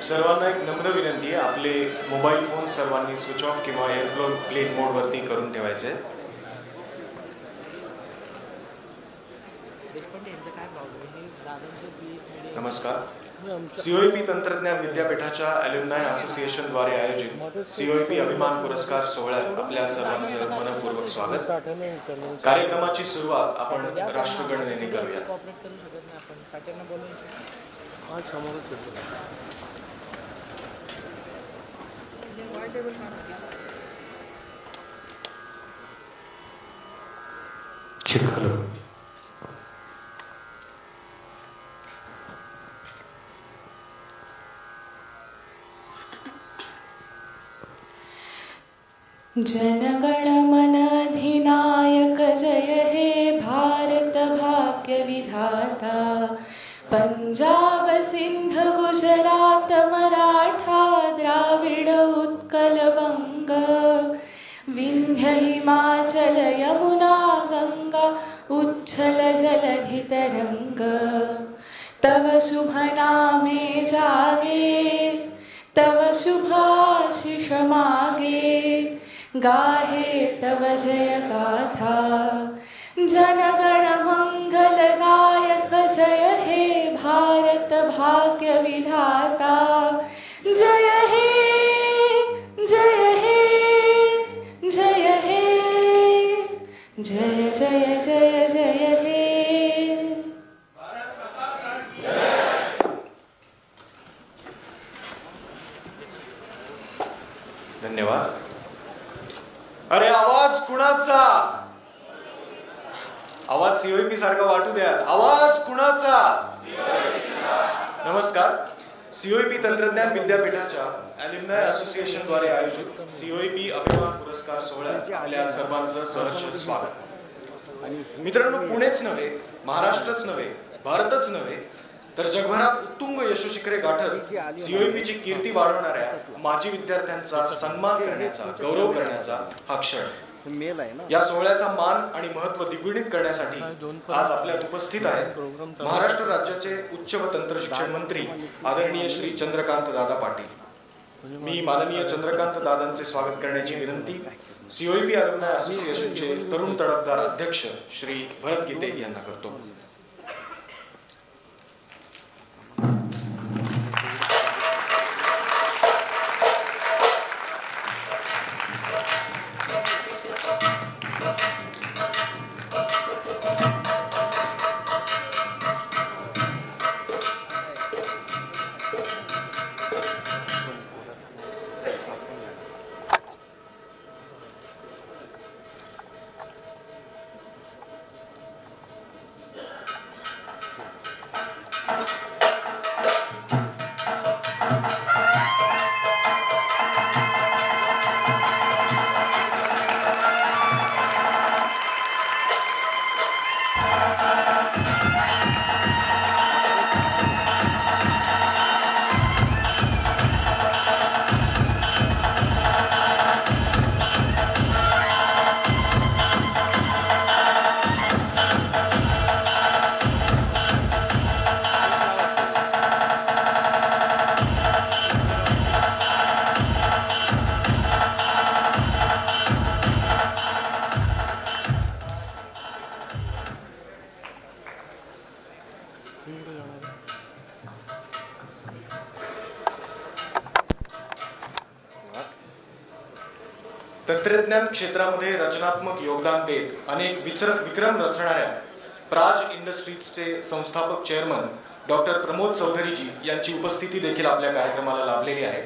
सर्वांना एक नम्र विनंती आहे, आपले मोबाईल फोन सर्वांनी स्विच ऑफ किंवा एअरप्लेन मोड वरती करून ठेवायचे. नमस्कार. सीओईपी तंत्रज्ञान विद्यापीठाच्या ॲल्युमनाय असोसिएशन द्वारे आयोजित सीओईपी अभिमान पुरस्कार सोहळ्यात आपल्या सर्वांचं मनपूर्वक स्वागत. कार्यक्रमाची सुरुवात आपण राष्ट्रगणनेने करूया. चिखल जनगण मन अधिनायक जय हे भारत भाग्य विधाता. पंजाब सिंध गुजरात मराठा द्राविड उत्कल बंग. विंध्य हिमाचल यमुना गंगा उच्छल जलधि तरंग. तव शुभ नामे जागे तव शुभ आशीष मागे. गाहे तव जय गाथा. जनगण मंगलदायक जय हे भारत भाग्य विधाता. जय हे जय हे जय हे जय जय जय जय हे. धन्यवाद. अरे आवाज कुणाचा? आवाज सीओईपी सारखा वाटू द्या. आवाज कुणाचा? नमस्कार. सीओईपी तंत्रज्ञान विद्यापीठाच्या ॲल्युमनाय असोसिएशन द्वारे आयोजित सीओईपी अभिमान पुरस्कार सोहळ्यात आपल्या सर्वांचं सहर्ष स्वागत. मित्रांनो, पुणेच नव्हे, महाराष्ट्रच नव्हे, भारतच नव्हे तर जगभरात उत्तुंग यशोशिखरे गाठत सीओईपीची कीर्ती वाढवणाऱ्या माजी विद्यार्थ्यांचा सन्मान करण्याचा, गौरव करण्याचा हा क्षण. या सोहळ्याचा मान आणि महत्त्व द्विगुणित करण्यासाठी आज आपल्यात उपस्थित आहेत महाराष्ट्र राज्याचे उच्च व तंत्र शिक्षण मंत्री आदरणीय श्री चंद्रकांत दादा पाटील. मी माननीय चंद्रकांत दादांचे स्वागत करण्याची विनंती सीओईपी ॲल्युमनाय असोसिएशनचे तरुण तडफदार अध्यक्ष श्री भरत गीते यांना करतो. तंत्रज्ञान क्षेत्रामध्ये रचनात्मक योगदान देत अनेक विक्रम रचणाऱ्या प्राज इंडस्ट्रीजचे संस्थापक चेअरमन डॉक्टर प्रमोद चौधरीजी यांची उपस्थिती देखील आपल्या कार्यक्रमाला लाभलेली आहे.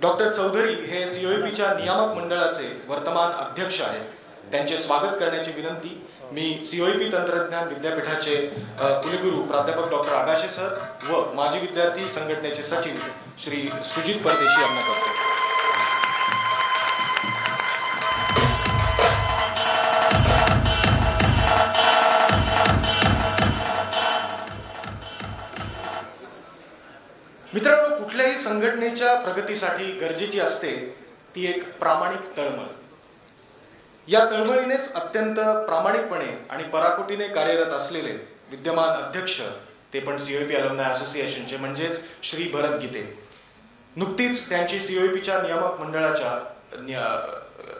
डॉक्टर चौधरी हे सीओईपीच्या नियामक मंडळाचे वर्तमान अध्यक्ष आहेत. त्यांचे स्वागत करण्याची विनंती मी सीओईपी तंत्रज्ञान विद्यापीठाचे कुलगुरू प्राध्यापक डॉक्टर आगाशे सर व माजी विद्यार्थी संघटनेचे सचिव श्री सुजित परदेशी यांना करतो. मित्रांनो, कुठल्याही संघटनेच्या प्रगतीसाठी गरजेची असते ती एक प्रामाणिक तळमळ. या तळमळीनेच अत्यंत प्रामाणिकपणे आणि पराकोटीने कार्यरत असलेले विद्यमान अध्यक्ष ते पण सीओईपी ॲल्युमनाय असोसिएशनचे म्हणजेच श्री भरत गीते नुकतीच त्यांची COEPच्या नियामक मंडळाच्या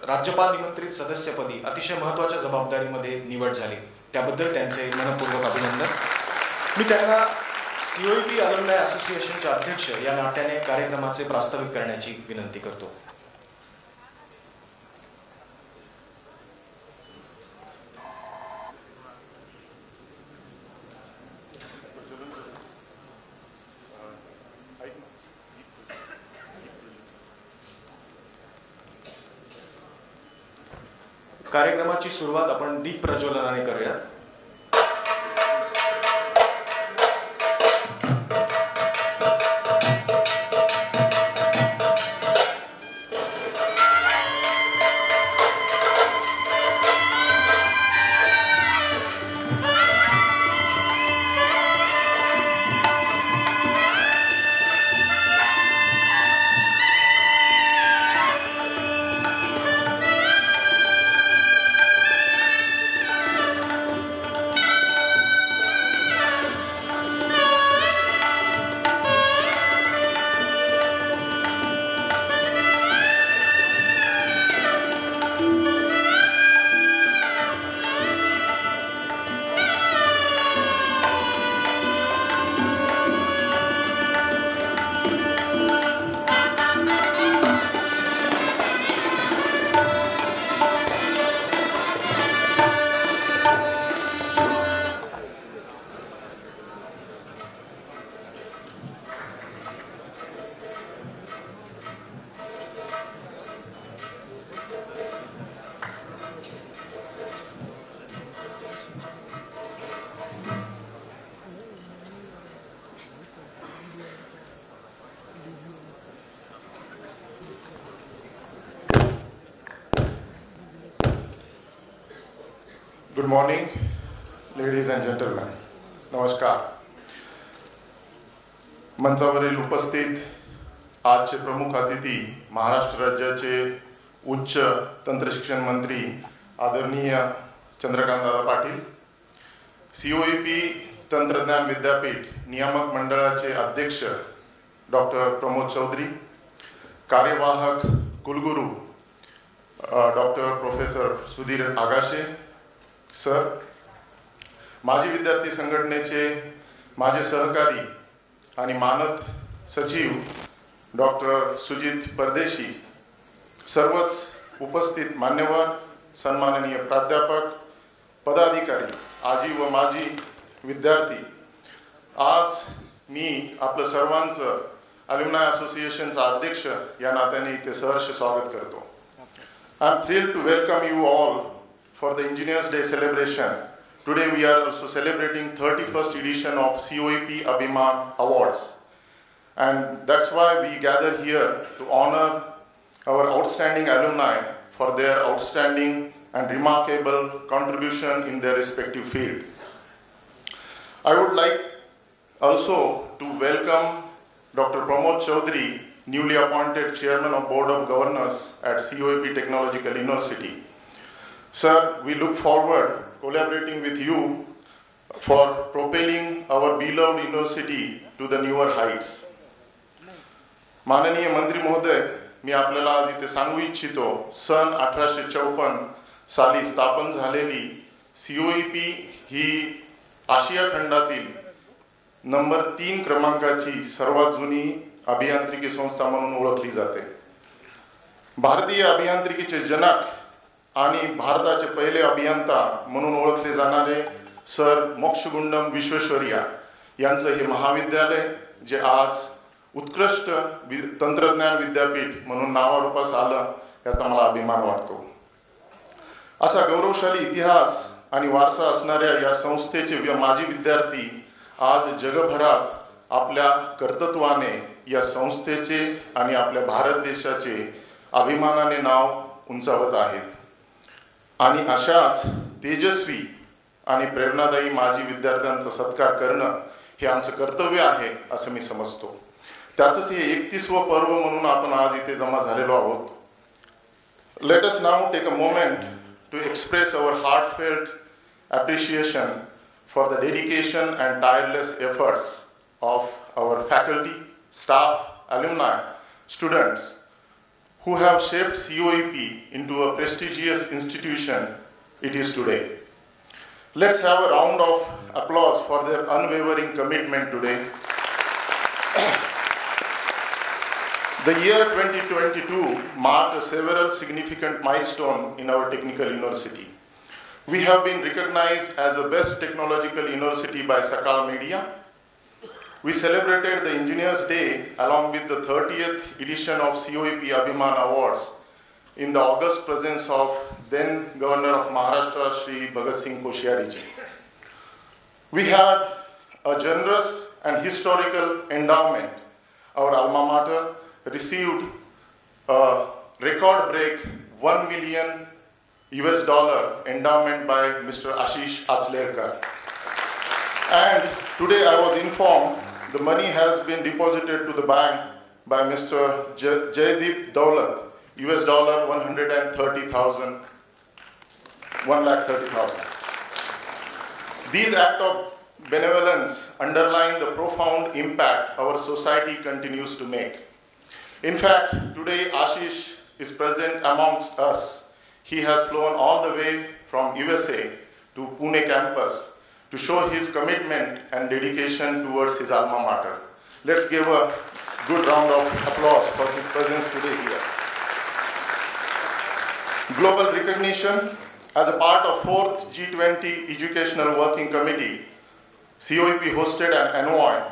राज्यपाल निमंत्रित सदस्यपदी अतिशय महत्त्वाच्या जबाबदारीमध्ये निवड झाली. त्याबद्दल त्यांचे मनपूर्वक अभिनंदन. मी त्यांना COEP अलुमनाय असोसिएशनचे अध्यक्ष या नात्याने कार्यक्रमाचे प्रास्ताविक करण्याची विनंती करतो. कार्यक्रमाची सुरुवात आपण दीप प्रज्वलनाने करूया. Good morning, ladies and gentlemen. नमस्कार. मंचावरील उपस्थित आजचे प्रमुख अतिथी महाराष्ट्र राज्याचे उच्च तंत्रशिक्षण मंत्री आदरणीय चंद्रकांतदादा पाटील, COEP तंत्रज्ञान विद्यापीठ नियामक मंडळाचे अध्यक्ष डॉक्टर प्रमोद चौधरी, कार्यवाहक कुलगुरू doctor professor Sudhir Agashe sir, माजी विद्यार्थी संघटनेचे माझे सहकारी आणि मानद सचिव डॉक्टर सुजित परदेशी, सर्वच उपस्थित मान्यवर, सन्माननीय प्राध्यापक, पदाधिकारी, आजी व माजी विद्यार्थी, आज मी आपलं सर्वांचं अलुमनाय असोसिएशनचा अध्यक्ष या नात्याने इथे सहर्ष स्वागत करतो. I am thrilled to welcome you all for the Engineers Day celebration. Today we are also celebrating 31st edition of COEP Abhiman Awards, and that's why we gather here to honor our outstanding alumni for their outstanding and remarkable contribution in their respective field. I would like also to welcome Dr. Pramod Chaudhary, newly appointed Chairman of Board of Governors at COEP Technological University. Sir, we look forward collaborating with you for propelling our beloved university to the newer heights. माननीय मंत्री महोदय, मी आपल्याला आज इथे सांगू इच्छितो, सन 1854 साली स्थापन झालेली COEP ही आशिया खंडातील नंबर 3 क्रमांकाची सर्वात जुनी अभियांत्रिकी संस्था म्हणून ओळखली जाते. भारतीय अभियांत्रिकीचे जनक आणि भारताचे पहिले अभियंता म्हणून ओळखले जाणारे सर मोक्षगुंडम विश्वेश्वरैया यांचं हे महाविद्यालय, जे आज उत्कृष्ट तंत्रज्ञान विद्यापीठ म्हणून नावारूपास आलं, याचा मला अभिमान वाटतो. असा गौरवशाली इतिहास आणि वारसा असणाऱ्या या संस्थेचे माजी विद्यार्थी आज जगभरात आपल्या कर्तृत्वाने या संस्थेचे आणि आपल्या भारत देशाचे अभिमानाने नाव उंचावत आहेत. आणि अशाच तेजस्वी आणि प्रेरणादायी माजी विद्यार्थ्यांचा सत्कार करणं हे आमचं कर्तव्य आहे असं मी समजतो. त्याचंच हे 31वं पर्व म्हणून आपण आज इथे जमा झालेलो आहोत. Let us now take a moment to express our heartfelt appreciation for the dedication and tireless efforts of our faculty, staff, alumni, students who have shaped COEP into a prestigious institution it is today. Let's have a round of applause for their unwavering commitment today. The year 2022 marked several significant milestones in our technical university. We have been recognized as the best technological university by Sakal Media. We celebrated the Engineers Day along with the 30th edition of COEP Abhiman Awards in the august presence of then Governor of Maharashtra, Shri Bhagat Singh Koshyari ji. We had a generous and historical endowment. Our alma mater received a record-break $1 million endowment by Mr. Ashish Achlerkar. And today I was informed the money has been deposited to the bank by Mr. Jaydeep Daulat, $130,000. These acts of benevolence underline the profound impact our society continues to make. In fact, today Ashish is present amongst us. He has flown all the way from USA to Pune campus to show his commitment and dedication towards his alma mater. Let's give a good round of applause for his presence today here. Global recognition. As a part of 4th G20 Educational Working Committee, COEP hosted an envoy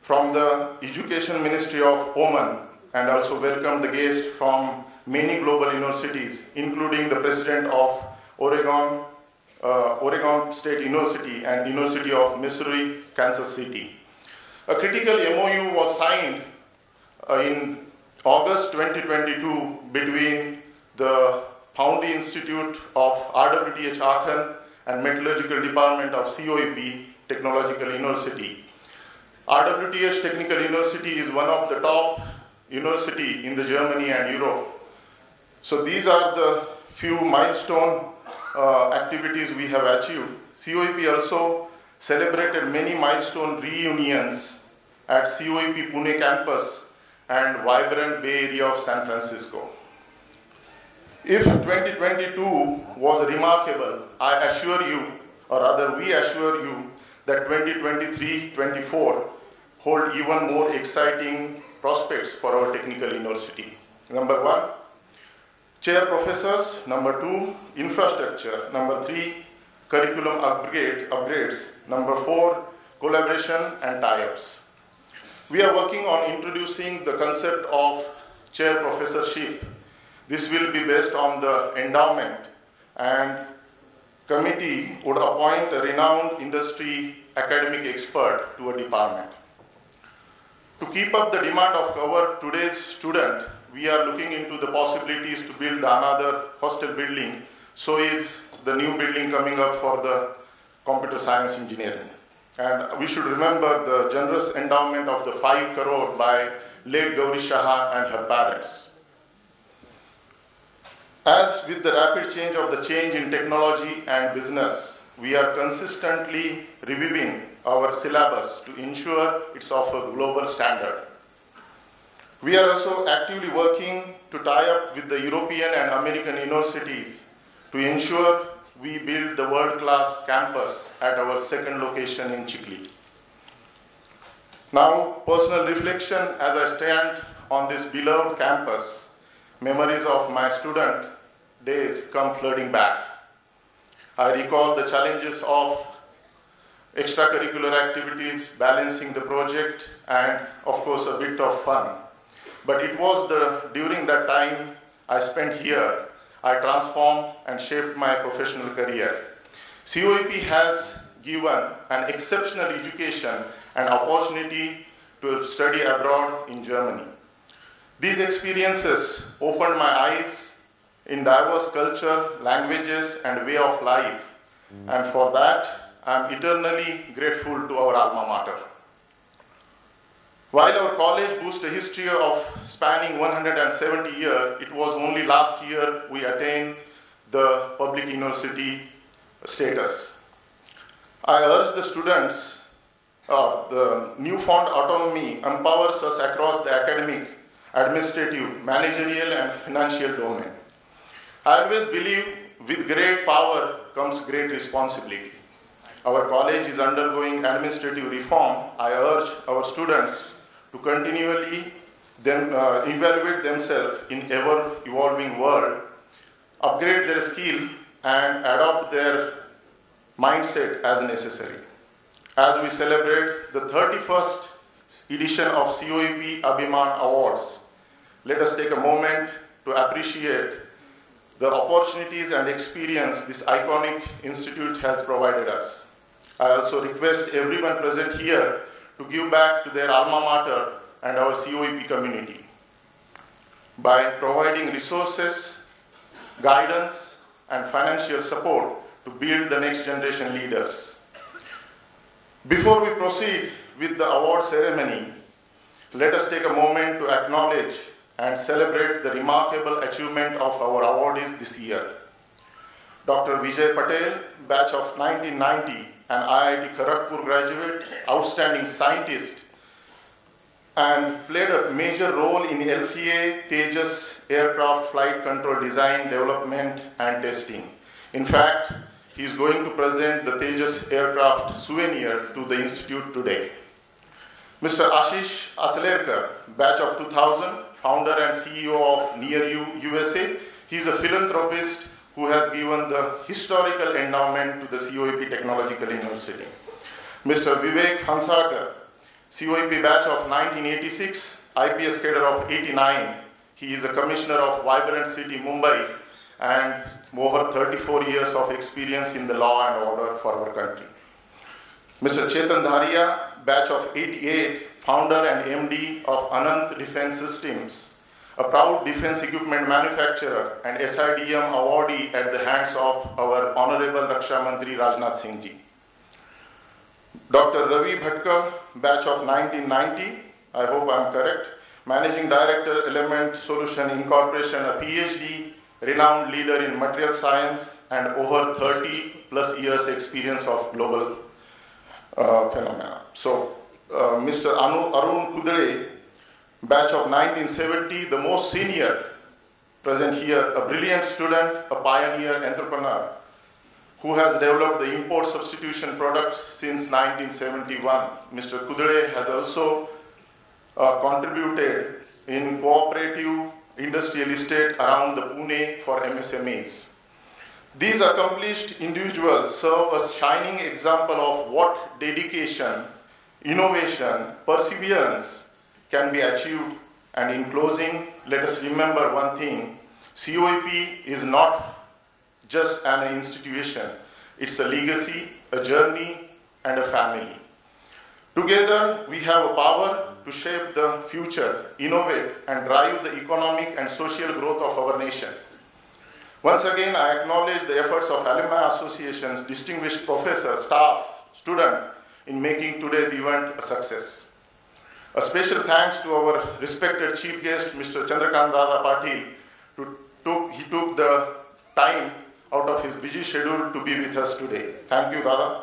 from the Education Ministry of Oman and also welcomed the guests from many global universities, including the president of Oregon State University and University of Missouri, Kansas City. A critical MOU was signed in August 2022 between the Foundry Institute of RWTH Aachen and Metallurgical Department of COEP Technological University. RWTH Technical University is one of the top universities in the Germany and Europe. So these are the few milestone activities we have achieved. COEP also celebrated many milestone reunions at COEP Pune campus and vibrant Bay Area of San Francisco. If 2022 was remarkable, I assure you, or rather we assure you, that 2023-24 hold even more exciting prospects for our technical university. Number 1, chair professors. Number 2, infrastructure. Number 3, curriculum upgrades. Number 4, collaboration and tie-ups. We are working on introducing the concept of chair professorship. This will be based on the endowment, and committee would appoint a renowned industry academic expert to a department. To keep up the demand of our today's student, we are looking into the possibilities to build another hostel building. So is the new building coming up for the computer science engineering. And we should remember the generous endowment of the 5 crore by late Gauri Shah and her parents. As with the rapid change in technology and business, we are consistently reviewing our syllabus to ensure it's of a global standard. We are also actively working to tie up with the European and American universities to ensure we build the world-class campus at our second location in Chikli. Now, personal reflection as I stand on this beloved campus, memories of my student days come flooding back. I recall the challenges of extracurricular activities, balancing the project, and of course a bit of fun. But it was during that time I spent here, I transformed and shaped my professional career. COEP has given an exceptional education and opportunity to study abroad in Germany. These experiences opened my eyes in diverse culture, languages, and way of life. And for that, I am eternally grateful to our alma mater. While our college boasts a history of spanning 170 years, it was only last year we attained the public university status. I urge the students, the newfound autonomy empowers us across the academic administrative, managerial, and financial domain. I always believe with great power comes great responsibility. Our college is undergoing administrative reform. I urge our students to continually evaluate themselves in ever-evolving world, upgrade their skill, and adopt their mindset as necessary. As we celebrate the 31st edition of COEP Abhiman Awards, let us take a moment to appreciate the opportunities and experience this iconic institute has provided us. I also request everyone present here to give back to their alma mater and our COEP community by providing resources, guidance, and financial support to build the next generation leaders. Before we proceed with the award ceremony, let us take a moment to acknowledge and celebrate the remarkable achievement of our awardees this year. Dr. Vijay Patel, batch of 1990, an IIT Kharagpur graduate, outstanding scientist, and played a major role in LCA Tejas aircraft flight control design, development, and testing. In fact, he is going to present the Tejas aircraft souvenir to the institute today. Mr. Ashish Achlerkar, batch of 2000, founder and CEO of Near You USA. He is a philanthropist who has given the historical endowment to the COEP Technological University. Mr. Vivek Phansakar, COEP batch of 1986, IPS cadre of 89. He is a commissioner of Vibrant City, Mumbai, and over 34 years of experience in the law and order for our country. Mr. Chetan Dharia, batch of 88, founder and MD of Anant Defense Systems, a proud defense equipment manufacturer and SIDM awardee at the hands of our Honorable Raksha Mantri Rajnath Singh Ji. Dr. Ravi Bhatkar, batch of 1990, I hope I am correct, Managing Director, Element Solution Incorporation, a PhD, renowned leader in material science, and over 30 plus years experience of global phenomena. So, Mr. Arun Kudre, batch of 1970, the most senior present here, a brilliant student, a pioneer entrepreneur, who has developed the import substitution product since 1971. Mr. Kudre has also contributed in cooperative industrial estate around the Pune for MSMEs. These accomplished individuals serve as shining example of what dedication, innovation, perseverance can be achieved. And in closing, let us remember one thing: COEP is not just an institution. It's a legacy, a journey, and a family. Together, we have a power to shape the future, innovate, and drive the economic and social growth of our nation. Once again, I acknowledge the efforts of alumni associations, distinguished professors, staff, students in making today's event a success. A special thanks to our respected chief guest, Mr. Chandrakant Dada Patil. He took the time out of his busy schedule to be with us today. Thank you, Dada.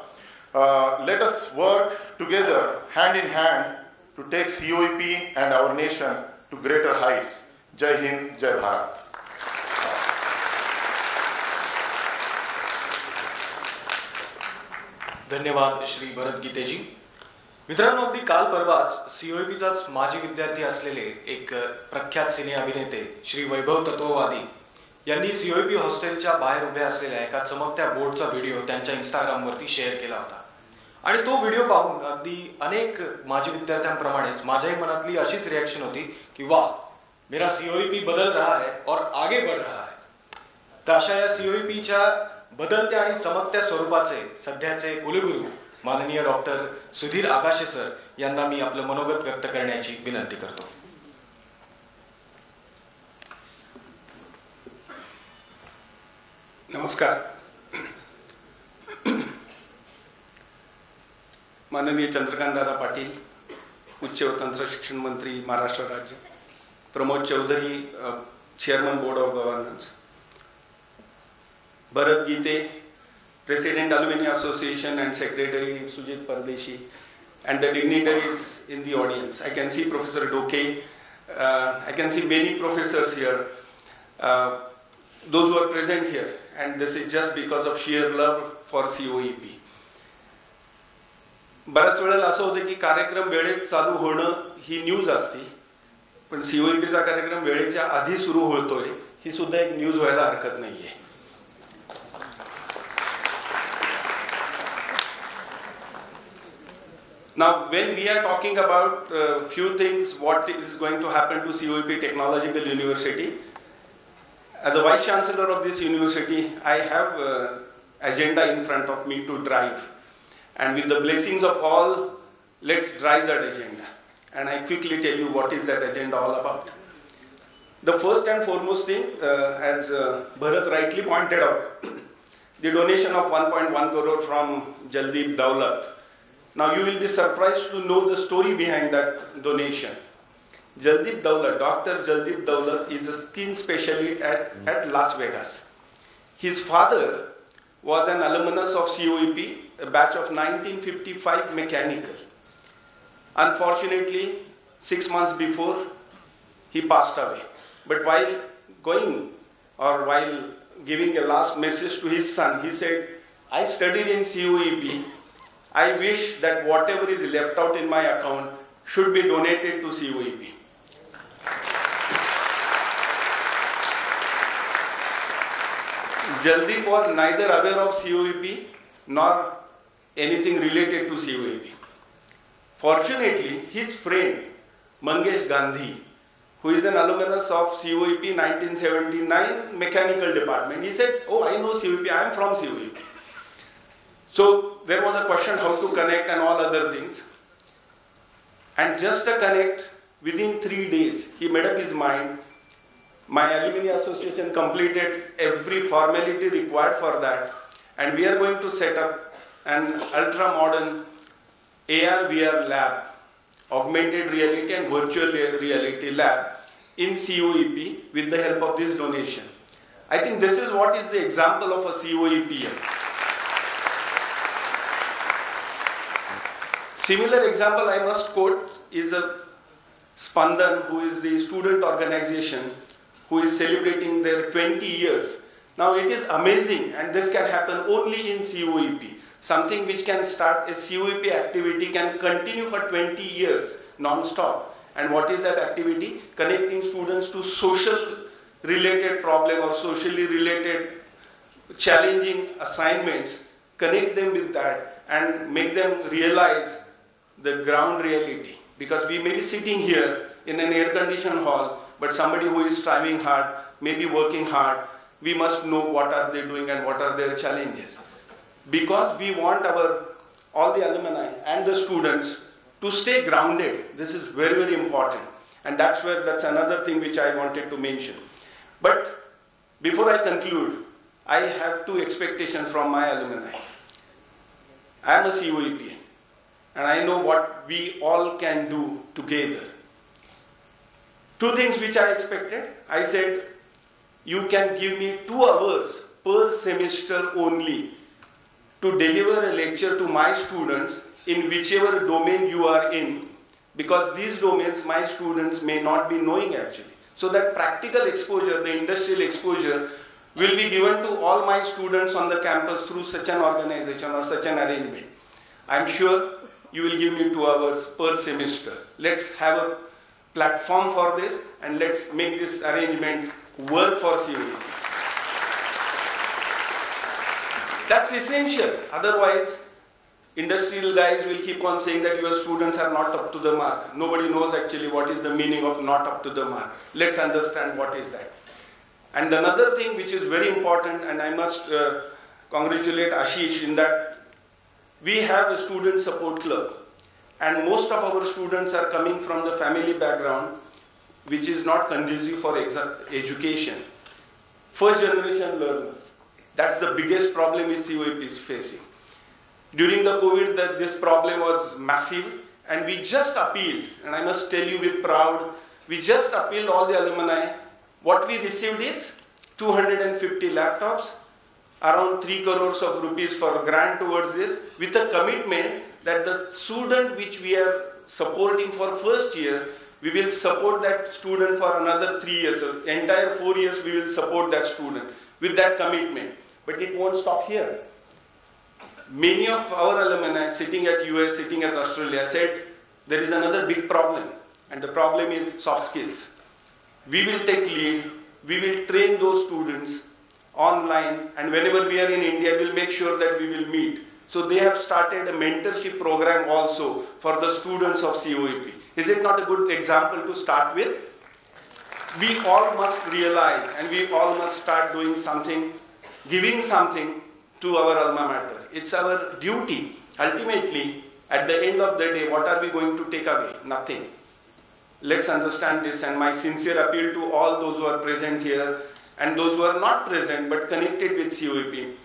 Let us work together, hand in hand, to take COEP and our nation to greater heights. Jai Hind, Jai Bharat. धन्यवाद श्री भरत गीतेजी. मित्रांनो, अगदी काल परवाच COEPचाच माजी विद्यार्थी असलेले एक प्रख्यात सिने अभिनेते श्री वैभव तत्ववादी यांनी COEP हॉस्टेलच्या बाहेर उभे असलेल्या एका चमकत्या बोर्डचा व्हिडिओ त्यांच्या इंस्टाग्रामवरती शेअर केला होता. आणि तो व्हिडिओ पाहून अगदी अनेक माजी विद्यार्थ्यांप्रमाणेच माझ्याही मनातली अशीच रिॲक्शन होती की वाह, मेरा COEP बदल रहा है और आगे बढ़ रहा है. तर अशा या COEPच्या बदलत्या आणि चमकत्या स्वरूपाचे सध्याचे कुलगुरू माननीय डॉक्टर सुधीर आगाशे सर यांना मी आपलं मनोगत व्यक्त करण्याची विनंती करतो. नमस्कार. माननीय चंद्रकांत दादा पाटील, उच्च व तंत्र शिक्षण मंत्री महाराष्ट्र राज्य, Pramod Chaudhari, chairman board of governance, Bharat Gite, President Alumni Association and Secretary Sujit Pardeshi, and the dignitaries in the audience. I can see Professor Doke, I can see many professors here, those who are present here, and this is just because of sheer love for COEP. बऱ्याच वेळेला असं होतं की कार्यक्रम वेळेत चालू होणं ही news असती, पण COEPचा कार्यक्रम वेळेच्या आधी सुरू होतोय ही सुद्धा एक न्यूज व्हायला हरकत नाहीये. Now, when we are talking about few things, what is going to happen to COEP Technological University, as a Vice Chancellor of this university, I have agenda in front of me to drive. And with the blessings of all, let's drive that agenda. And I quickly tell you what is that agenda all about. The first and foremost thing, as Bharat rightly pointed out, the donation of 1.1 crore from Jaldeep Daulat. Now you will be surprised to know the story behind that donation. Jaldeep Daulat, Dr. Jaldeep Daulat is a skin specialist at Las Vegas. His father was an alumnus of COEP, a batch of 1955 mechanical. Unfortunately, 6 months before, he passed away. But while going or while giving a last message to his son, he said, I studied in COEP. I wish that whatever is left out in my account should be donated to COEP. Jaldeep was neither aware of COEP nor anything related to COEP. Fortunately, his friend Mangesh Gandhi, who is an alumnus of COEP 1979 mechanical department, he said, oh, I know COEP, I am from COEP. So there was a question how to connect and all other things. And just to connect, within 3 days, he made up his mind. My alumni association completed every formality required for that. And we are going to set up an ultra-modern AR/VR lab, augmented reality and virtual reality lab in COEP with the help of this donation. I think this is what is the example of a COEP. Similar example I must quote is a Spandan, who is the student organization who is celebrating their 20 years. Now it is amazing, and this can happen only in COEP. Something which can start, a COEP activity can continue for 20 years non-stop. And what is that activity? Connecting students to social related problem or socially related challenging assignments, connect them with that and make them realize the ground reality. Because we may be sitting here in an air-conditioned hall, but somebody who is striving hard, may be working hard, we must know what are they doing and what are their challenges. Because we want all the alumni and the students to stay grounded. This is very, very important. And that's another thing which I wanted to mention. But before I conclude, I have 2 expectations from my alumni. I am a COEP, and I know what we all can do together. 2 things which I expected. I said, you can give me 2 hours per semester only to deliver a lecture to my students in whichever domain you are in, because these domains my students may not be knowing actually. So that practical exposure, the industrial exposure, will be given to all my students on the campus through such an organization or such an arrangement. I'm sure you will give me 2 hours per semester. Let's have a platform for this and let's make this arrangement work for COEP. That's essential. Otherwise, industrial guys will keep on saying that your students are not up to the mark. Nobody knows actually what is the meaning of not up to the mark. Let's understand what is that. And another thing which is very important, and I must congratulate Ashish in that we have a student support club. And most of our students are coming from the family background which is not conducive for education. First generation learners. That's the biggest problem which COEP is facing. During the COVID, this problem was massive, and we just appealed, and I must tell you with proud, we just appealed all the alumni. What we received is 250 laptops, around 3 crores of rupees for grant towards this, with a commitment that the student which we are supporting for first year we will support that student for another 3 years. So entire 4 years we will support that student with that commitment. But it won't stop here. Many of our alumni sitting at US, sitting at Australia said there is another big problem, and the problem is soft skills. We will take lead, we will train those students online, and whenever we are in India, we will make sure that we will meet. So they have started a mentorship program also for the students of COEP. Is it not a good example to start with? We all must realize, and we all must start doing something, giving something to our alma mater. It's our duty. Ultimately, at the end of the day, what are we going to take away? Nothing. Let's understand this, and my sincere appeal to all those who are present here and those who are not present but connected with COEP.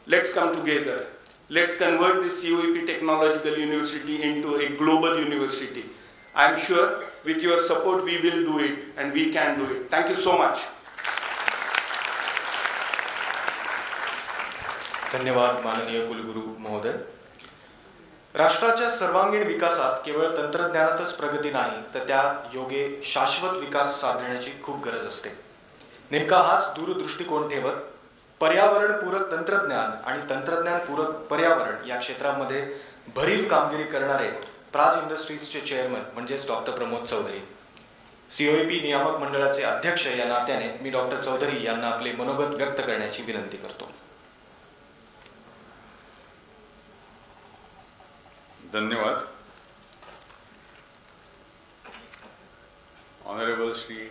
Let's come together. Let's convert this COEP Technological University into a global university. I'm sure with your support we will do it, and we can do it. Thank you so much. धन्यवाद माननीय कुलगुरू महोदय. राष्ट्राच्या सर्वांगीण विकासात केवळ तंत्रज्ञानातच प्रगती नाही, तर त्या योगे शाश्वत विकास साधण्याची खूप गरज असते. नेमका हाच दूरदृष्टिकोन ठेवत पर्यावरणपूरक तंत्रज्ञान आणि तंत्रज्ञानपूरक पर्यावरण या क्षेत्रामध्ये भरीव कामगिरी करणारे प्राज इंडस्ट्रीजचे चेअरमन म्हणजेच डॉक्टर प्रमोद चौधरी, COEP नियामक मंडळाचे अध्यक्ष या नात्याने मी डॉक्टर चौधरी यांना आपले मनोगत व्यक्त करण्याची विनंती करतो. धन्यवाद. Honorable Shri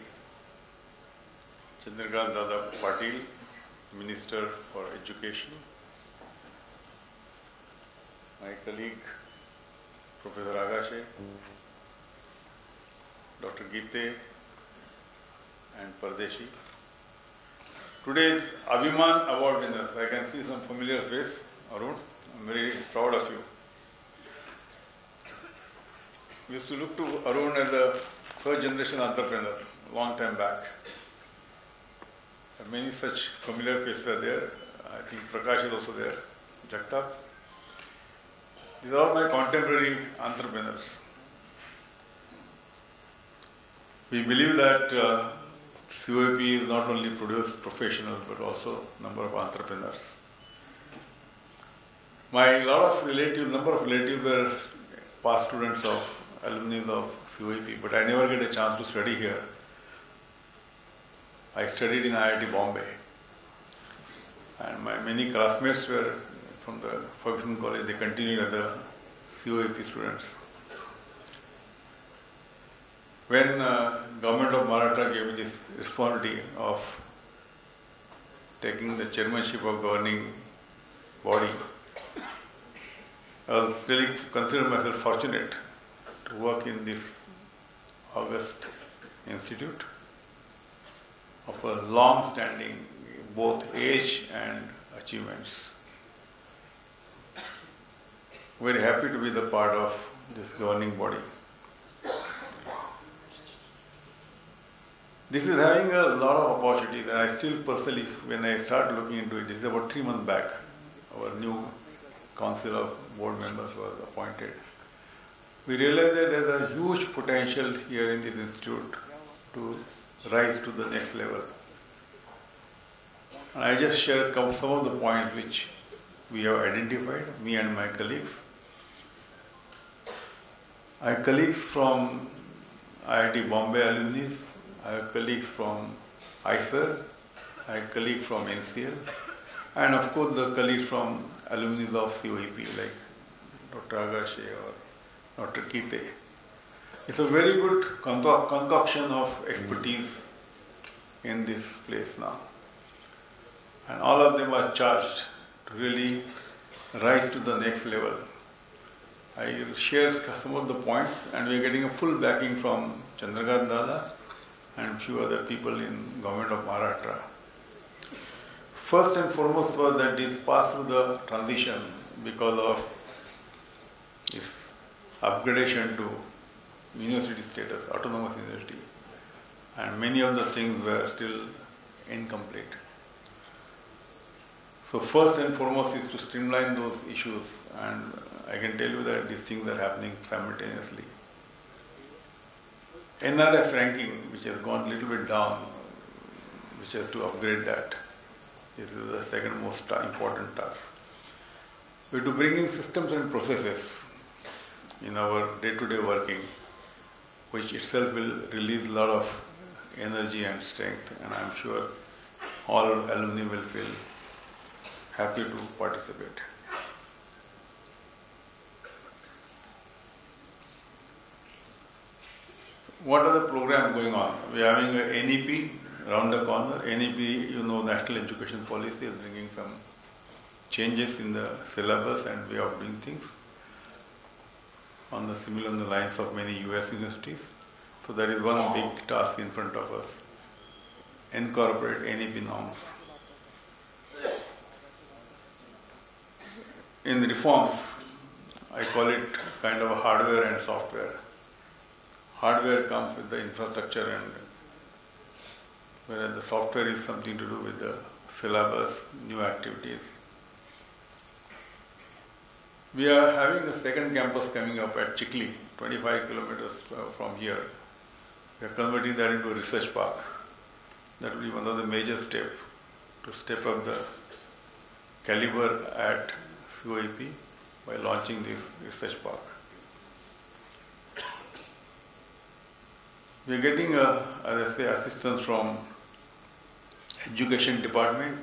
Chandrakant Dada Patil, Minister for Education, my colleague Professor Agashe, Dr. Gite and Pardeshi. Today's Abhiman Award winners, I can see some familiar face. Arun, I'm very proud of you. We used to look to Arun as a third generation entrepreneur long time back. Many such familiar faces are there. I think Prakash is also there, Jagtap. These are all my contemporary entrepreneurs. We believe that COEP is not only produce professionals but also number of entrepreneurs. My number of relatives are past students of alumni of COEP, but I never get a chance to study here. I studied in IIT Bombay, and my many classmates were from the Ferguson College. They continued as the COEP students. When government of Maharashtra gave me this responsibility of taking the chairmanship of governing body, I was really considered myself fortunate to work in this august institute of a long-standing both age and achievements. Very happy to be the part of this governing body. This is having a lot of opportunities, and I still personally, when I started looking into it, this is about 3 months back, our new council of board members was appointed. We realized that there is a huge potential here in this institute to rise to the next level. And I just share some of the points which we have identified, me and my colleagues. I have colleagues from IIT Bombay alumni, I have colleagues from ICER, I have colleagues from NCL, and of course the colleagues from alumni of COEP like Dr. Agashe or Dr. Kite. It's a very good concoction of expertise in this place now. And all of them are charged to really rise to the next level. I will share some of the points, and we are getting a full backing from Chandrakant Dada and few other people in government of Maharashtra. First and foremost was that this passed through the transition because of this upgradation to university status, autonomous university, and many of the things were still incomplete. So first and foremost is to streamline those issues, and I can tell you that these things are happening simultaneously. NRF ranking, which has gone a little bit down, which has to upgrade that. This is the second most important task. We have to bring in systems and processes in our day-to-day working, which itself will release a lot of energy and strength, and I'm sure all alumni will feel happy to participate. What are the programs going on? We are having a NEP around the corner. NEP, you know, National Education Policy is bringing some changes in the syllabus and way of doing things on the similar lines of many US universities. So that is one big task in front of us. Incorporate NEP norms. In reforms, I call it kind of a hardware and software. Hardware comes with the infrastructure, and whereas the software is something to do with the syllabus, new activities. We are having a second campus coming up at Chikli, 25 kilometers from here. We are converting that into a research park. That will be one of the major steps to step up the caliber at COEP by launching this research park. We are getting, as I say, assistance from education department,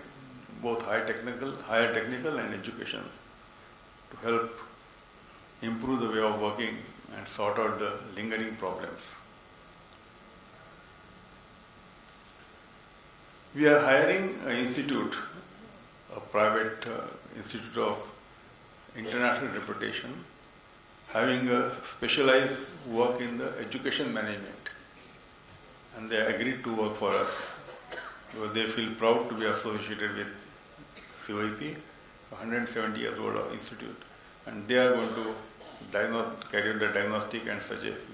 both higher technical and education, to help improve the way of working and sort out the lingering problems. We are hiring an institute, a private institute of international reputation, having a specialized work in the education management. And they agreed to work for us because they feel proud to be associated with COEP, 170 years old institute, and they are going to carry out the diagnostic and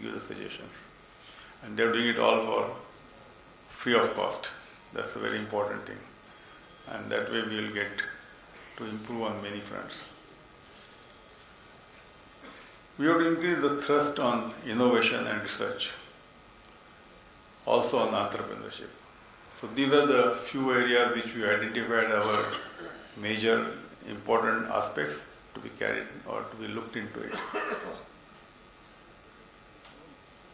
give the suggestions. And they are doing it all for free of cost. That's a very important thing. And that way we will get to improve on many fronts. We have to increase the thrust on innovation and research, also on entrepreneurship. So these are the few areas which we identified our major important aspects to be carried or to be looked into it.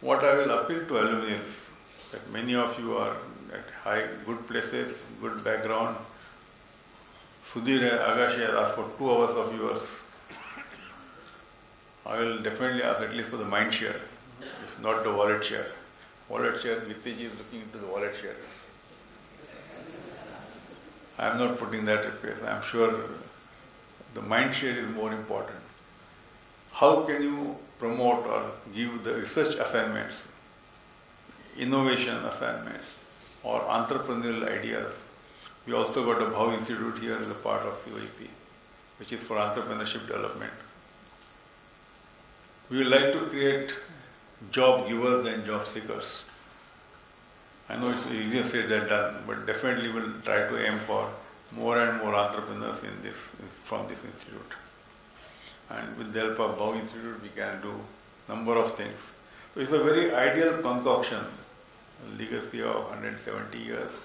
What I will appeal to alumni is that many of you are at good places, good background. Sudhir Agashi has asked for 2 hours of yours. I will definitely ask at least for the mind share, if not the wallet share. Wallet share, Nitiji is looking into the wallet share. I am not putting that in place. I am sure the mind share is more important. How can you promote or give the research assignments, innovation assignments, or entrepreneurial ideas? We also got a Bhau Institute here as a part of COEP, which is for entrepreneurship development. We would like to create job givers than job seekers. I know it's easier said than done, but definitely we'll try to aim for more and more entrepreneurs from this institute. And with the help of Bhau Institute, we can do number of things. So it's a very ideal concoction, a legacy of 170 years,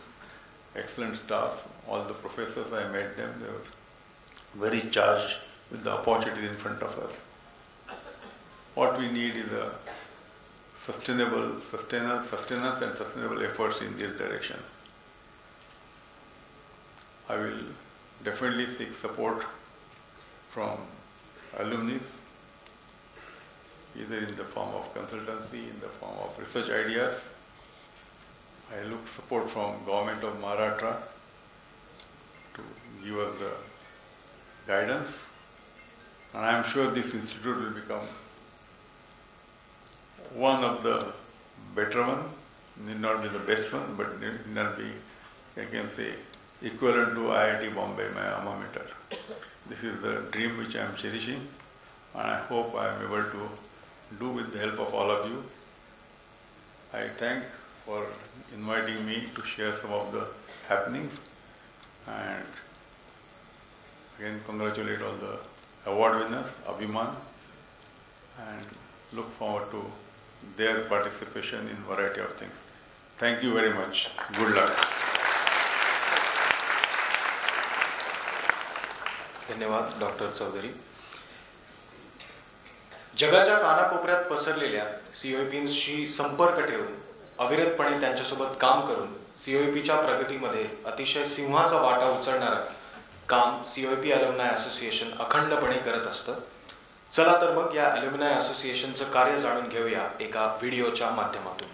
excellent staff, all the professors, I met them, they were very charged with the opportunities in front of us. What we need is a sustenance and sustainable efforts in this direction. I will definitely seek support from alumni, either in the form of consultancy, in the form of research ideas. I look support from Government of Maharashtra to give us the guidance, and I am sure this institute will become one of the better one, need not be the best one, but need not be, I can say, equivalent to IIT Bombay, my alma mater. This is the dream which I am cherishing, and I hope I am able to do with the help of all of you. I thank for inviting me to share some of the happenings, and again congratulate all the award winners, Abhiman, and look forward to their participation in variety of things. Thank you very much. Good luck. धन्यवाद doctor Chaudhari. जगाच्या कानाकोपऱ्यात पसरलेल्या COEPशी संपर्क ठेवून अविरतपणे त्यांच्यासोबत काम करून COEPच्या प्रगतीमध्ये अतिशय सिंहाचा वाटा उचलणारा काम COEP ॲल्युमनाय असोसिएशन अखंडपणे करत असतं. चला तर मग या ॲल्युमनाय असोसिएशनचं कार्य जाणून घेऊया एका व्हिडिओच्या माध्यमातून.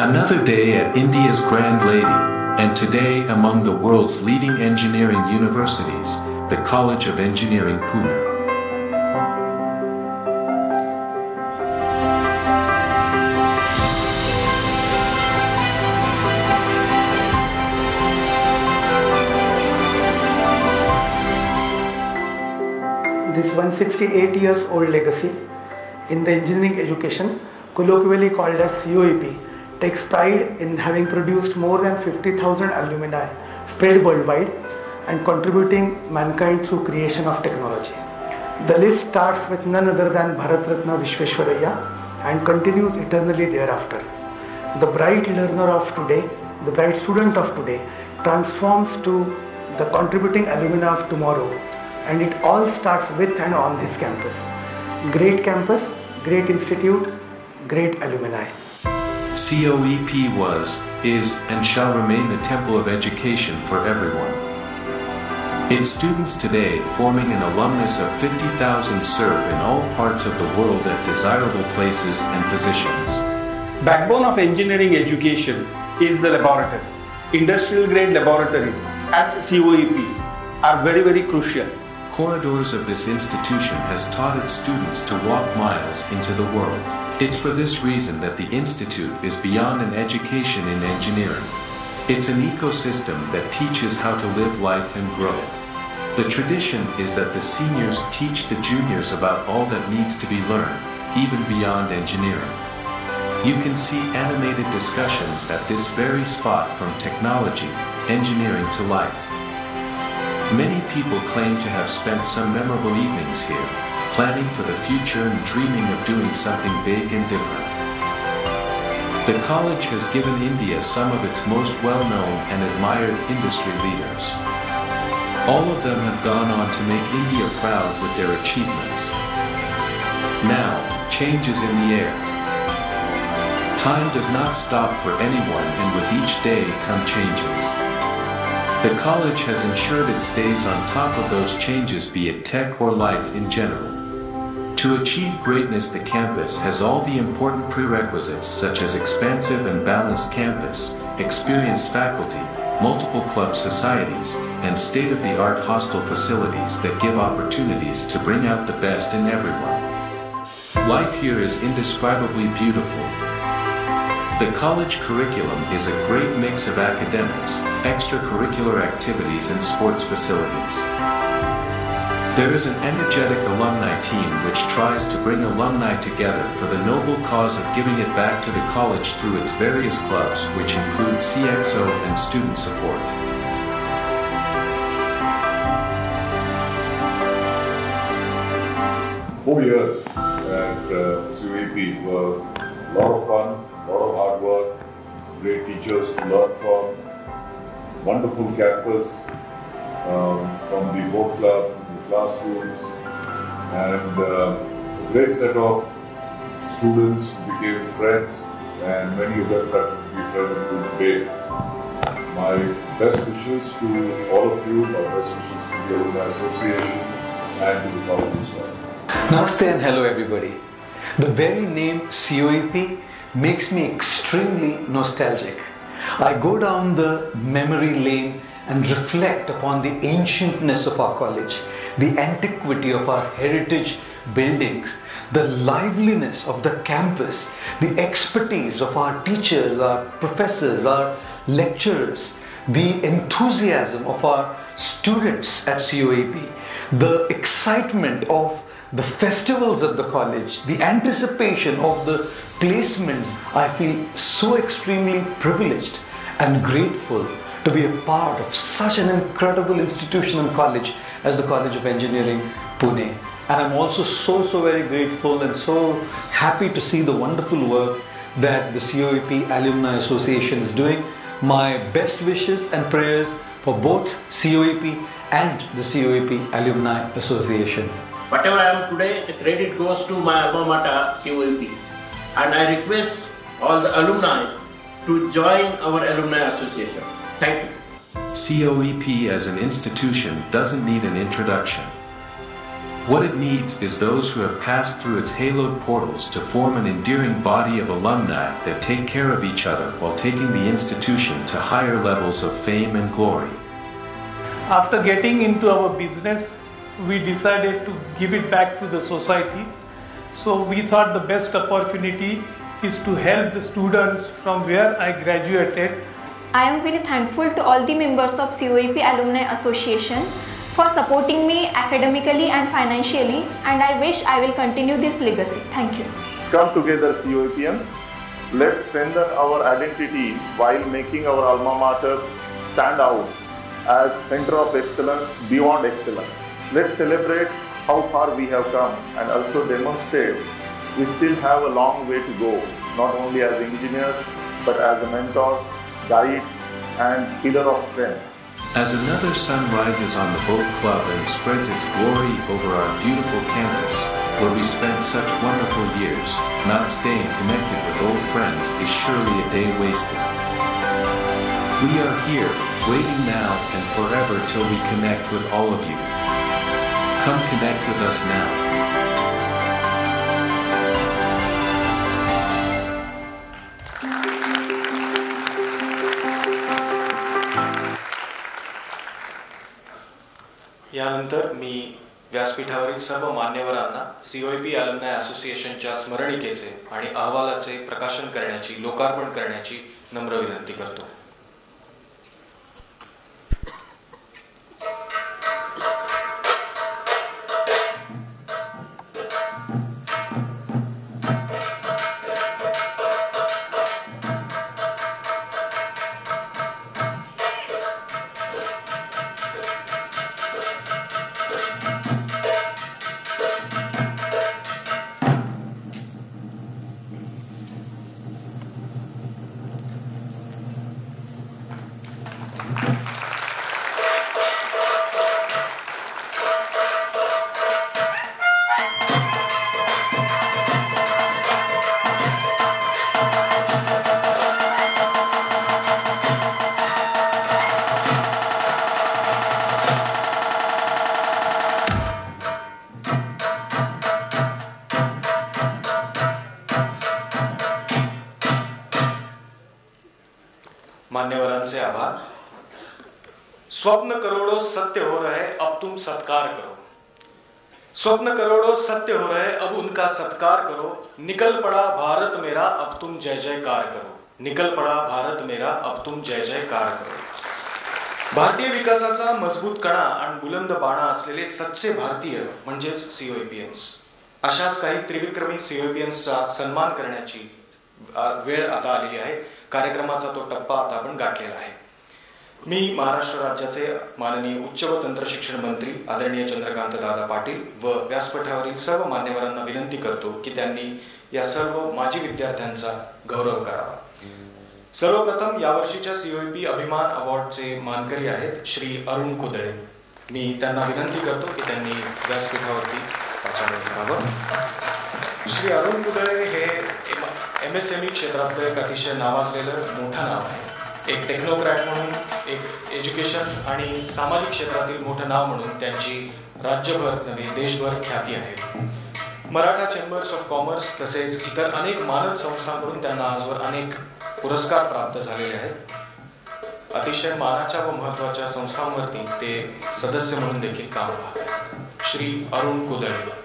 Another day at India's Grand Lady, and today among the world's leading engineering universities, the College of Engineering Pune. This 168 years old legacy in the engineering education, colloquially called as COEP, takes pride in having produced more than 50,000 alumni spread worldwide and contributing mankind through creation of technology. The list starts with none other than Bharat Ratna Vishveshwaraya and continues eternally thereafter. The bright learner of today, the bright student of today, transforms to the contributing alumni of tomorrow, and it all starts with and on this campus. Great campus, great institute, great alumni. COEP was, is, and shall remain the temple of education for everyone. Its students today, forming an alumnus of 50,000, serve in all parts of the world at desirable places and positions. Backbone of engineering education is the laboratory. Industrial grade laboratories at COEP are very, very crucial. Corridors of this institution has taught its students to walk miles into the world. It's for this reason that the Institute is beyond an education in engineering. It's an ecosystem that teaches how to live life and grow. The tradition is that the seniors teach the juniors about all that needs to be learned, even beyond engineering. You can see animated discussions at this very spot from technology, engineering to life. Many people claim to have spent some memorable evenings here, planning for the future and dreaming of doing something big and different. The college has given India some of its most well-known and admired industry leaders. All of them have gone on to make India proud with their achievements. Now, change is in the air. Time does not stop for anyone, and with each day come changes. The college has ensured it stays on top of those changes, be it tech or life in general. To achieve greatness, the campus has all the important prerequisites such as expansive and balanced campus, experienced faculty, multiple club societies, and state-of-the-art hostel facilities that give opportunities to bring out the best in everyone. Life here is indescribably beautiful. The college curriculum is a great mix of academics, extracurricular activities, and sports facilities. There is an energetic alumni team which tries to bring alumni together for the noble cause of giving it back to the college through its various clubs, which include CXO and student support. Four years at COEP were a lot of fun, a lot of hard work, great teachers to learn from, wonderful campus, from the boat club, classrooms, and a great set of students who became friends, and many of them continue to be friends till today. My best wishes to all of you, my best wishes to the Alumni Association and to the college as well. Namaste and hello everybody. The very name COEP makes me extremely nostalgic. I go down the memory lane and reflect upon the ancientness of our college, the antiquity of our heritage buildings, the liveliness of the campus, the expertise of our teachers, our professors, our lecturers, the enthusiasm of our students at COEP, the excitement of the festivals at the college, the anticipation of the placements. I feel so extremely privileged and grateful to be a part of such an incredible institution and college as the College of Engineering, Pune. And I'm also so very grateful and so happy to see the wonderful work that the COEP Alumni Association is doing. My best wishes and prayers for both COEP and the COEP Alumni Association. Whatever I am today, the credit goes to my alma mater, COEP. And I request all the alumni to join our Alumni Association. Thank you. COEP as an institution doesn't need an introduction. What it needs is those who have passed through its haloed portals to form an endearing body of alumni that take care of each other while taking the institution to higher levels of fame and glory. After getting into our business, we decided to give it back to the society. So we thought the best opportunity is to help the students from where I graduated. I am very thankful to all the members of COEP Alumni Association for supporting me academically and financially, and I wish I will continue this legacy. Thank you. Come together, COEPians. Let's strengthen our identity while making our alma maters stand out as center of excellence beyond excellence. Let's celebrate how far we have come and also demonstrate we still have a long way to go, not only as engineers, but as mentors, guides, and pillar of strength. As another sun rises on the boat club and spreads its glory over our beautiful campus, where we spent such wonderful years, not staying connected with old friends is surely a day wasted. We are here, waiting now and forever till we connect with all of you. Come connect with us now. यानंतर मी व्यासपीठावरील सर्व मान्यवरांना COEP अलुमनाय असोसिएशनच्या स्मरणिकेचे आणि अहवालाचे प्रकाशन करण्याची, लोकार्पण करण्याची नम्र विनंती करतो. मान्यवरांचे आभार. स्वप्न करोड़ों सत्य हो रहे, अब तुम सत्कार करो. स्वप्न करोड़ों सत्य हो रहे, अब उनका सत्कार करो. निकल पड़ा भारत मेरा, अब तुम जय जयकार करो. निकल पड़ा भारत मेरा, अब तुम जय जयकार करो. भारतीय विकासाचा मजबूत कणा आणि बुलंद बाणा असलेले सच्चे भारतीय म्हणजेच COEPians. अशाच काही त्रिविक्रमी COEPiansचा सन्मान करण्याची वेळ आता आलेली आहे. कार्यक्रमाचा तो टप्पा आता आपण गाठलेला आहे. मी महाराष्ट्र राज्याचे माननीय उच्च व तंत्र शिक्षण मंत्री आदरणीय चंद्रकांत दादा पाटील व व्यासपीठावरील सर्व मान्यवरांना विनंती करतो की त्यांनी या सर्व माजी विद्यार्थ्यांचा गौरव करावा. सर्वप्रथम यावर्षीच्या COEP अभिमान अवॉर्डचे मानकरी आहेत श्री अरुण कुदळे. मी त्यांना विनंती करतो की त्यांनी व्यासपीठावरती प्राचार्य करावं. श्री अरुण कुदळे हे MSME क्षेत्रातलं एक अतिशय नावाजलेलं मोठं नाव आहे. एक टेक्नोक्रॅट म्हणून, एक एज्युकेशन आणि सामाजिक क्षेत्रातील मोठं नाव म्हणून त्यांची राज्यभर नव्हे देशभर ख्याती आहे. मराठा चेंबर्स ऑफ कॉमर्स तसेच इतर अनेक मानद संस्थांकडून त्यांना आजवर अनेक पुरस्कार प्राप्त झालेले आहेत. अतिशय मानाच्या व महत्त्वाच्या संस्थांवरती ते सदस्य म्हणून देखील काम पाहत आहेत. श्री अरुण कुदळे.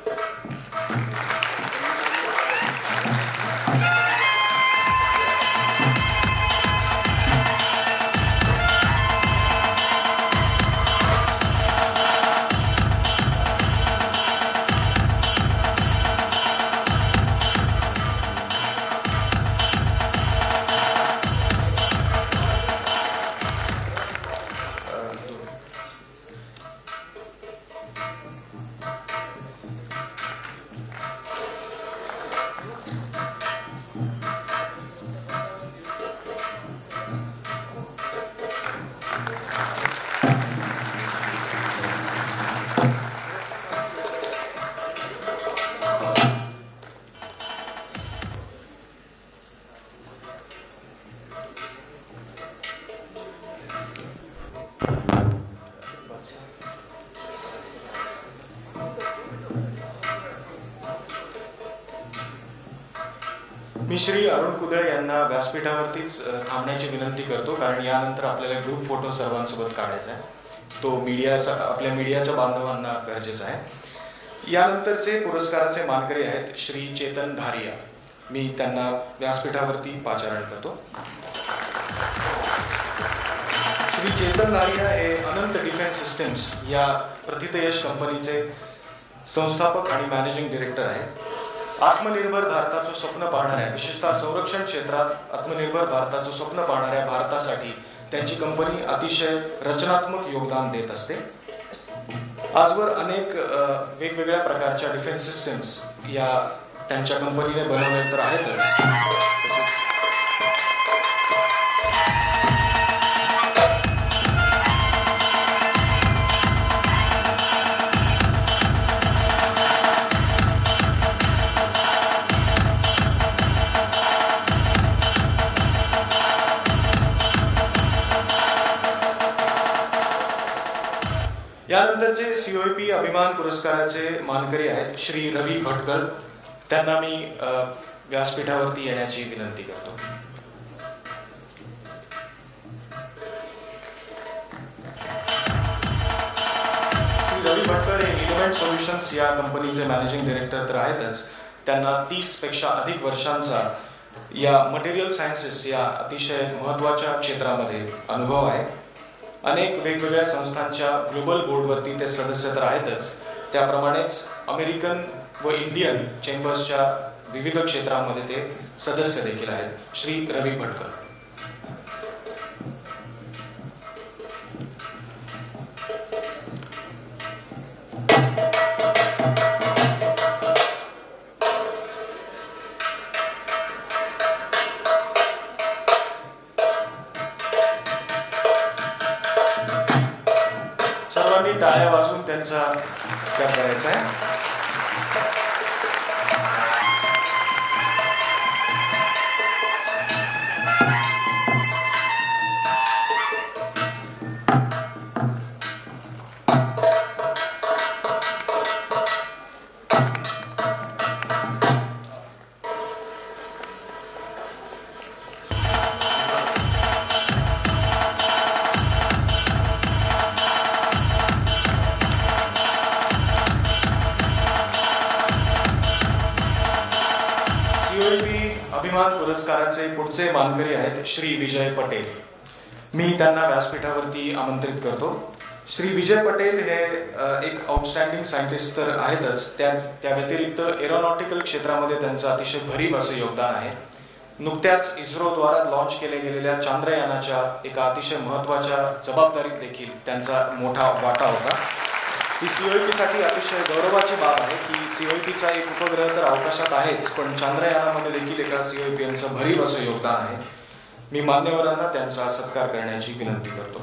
मी श्री अरुण कुदळे यांना व्यासपीठावरतीच थांबण्याची विनंती करतो, कारण यानंतर आपल्याला ग्रुप फोटो सर्वांसोबत काढायचा आहे. तो आपल्या मीडियाच्या बांधवांना गरजेचा आहे. यानंतरचे पुरस्काराचे मानकरी आहेत श्री चेतन धारिया. मी त्यांना व्यासपीठावरती पाचारण करतो. श्री चेतन धारिया हे अनंत डिफेन्स सिस्टम्स या प्रथितयश कंपनीचे संस्थापक आणि मॅनेजिंग डायरेक्टर आहेत. आत्मनिर्भर भारताचं स्वप्न पाहणाऱ्या, विशेषतः संरक्षण क्षेत्रात आत्मनिर्भर भारताचं स्वप्न पाहणाऱ्या भारतासाठी त्यांची कंपनी अतिशय रचनात्मक योगदान देत असते. आजवर अनेक वेगवेगळ्या प्रकारच्या डिफेन्स सिस्टम्स या त्यांच्या कंपनीने बनवल्या तर आहेतच. यानंतरचे COEP अभिमान पुरस्काराचे मानकरी आहेत श्री रवी भटकळ. त्यांना मी व्यासपीठावरती येण्याची विनंती करतो. श्री रवी भटकळ हे एलिमेंट सोल्युशन्स या कंपनीचे मॅनेजिंग डायरेक्टर तर आहेतच, त्यांना 30 पेक्षा अधिक वर्षांचा या मटेरियल सायन्सेस या अतिशय महत्त्वाच्या क्षेत्रामध्ये अनुभव आहे. अनेक वेगवेगळ्या संस्थांच्या ग्लोबल बोर्डवरती ते सदस्य तर आहेतच, त्याप्रमाणेच अमेरिकन व इंडियन चेंबर्सच्या विविध क्षेत्रांमध्ये ते सदस्य देखील आहेत. श्री रवी भटकळ. सर्वांनी टाळ्या वाजवून त्यांचा सत्कार करायचा आहे. अभिमान पुरस्काराचे पुढचे मानकरी आहेत श्री विजय पटेल. मी त्यांना व्यासपीठावरती आमंत्रित करतो. श्री विजय पटेल हे एक आउटस्टँडिंग सायंटिस्ट तर आहेतच, त्या व्यतिरिक्त एरोनॉटिकल क्षेत्रामध्ये त्यांचं अतिशय भरीव असं योगदान आहे. नुकत्याच इस्रोद्वारा लॉन्च केले गेलेल्या चांद्रयानाच्या एका अतिशय महत्त्वाच्या जबाबदारीत देखील त्यांचा मोठा वाटा होता. ही COEP साठी अतिशय गौरवाची बाब आहे की COEPचा एक उपग्रह तर अवकाशात आहेच, पण चांद्रयानामध्ये देखील एका COEPचं भरीव असं योगदान आहे. मी मान्यवरांना त्यांचा सत्कार करण्याची विनंती करतो.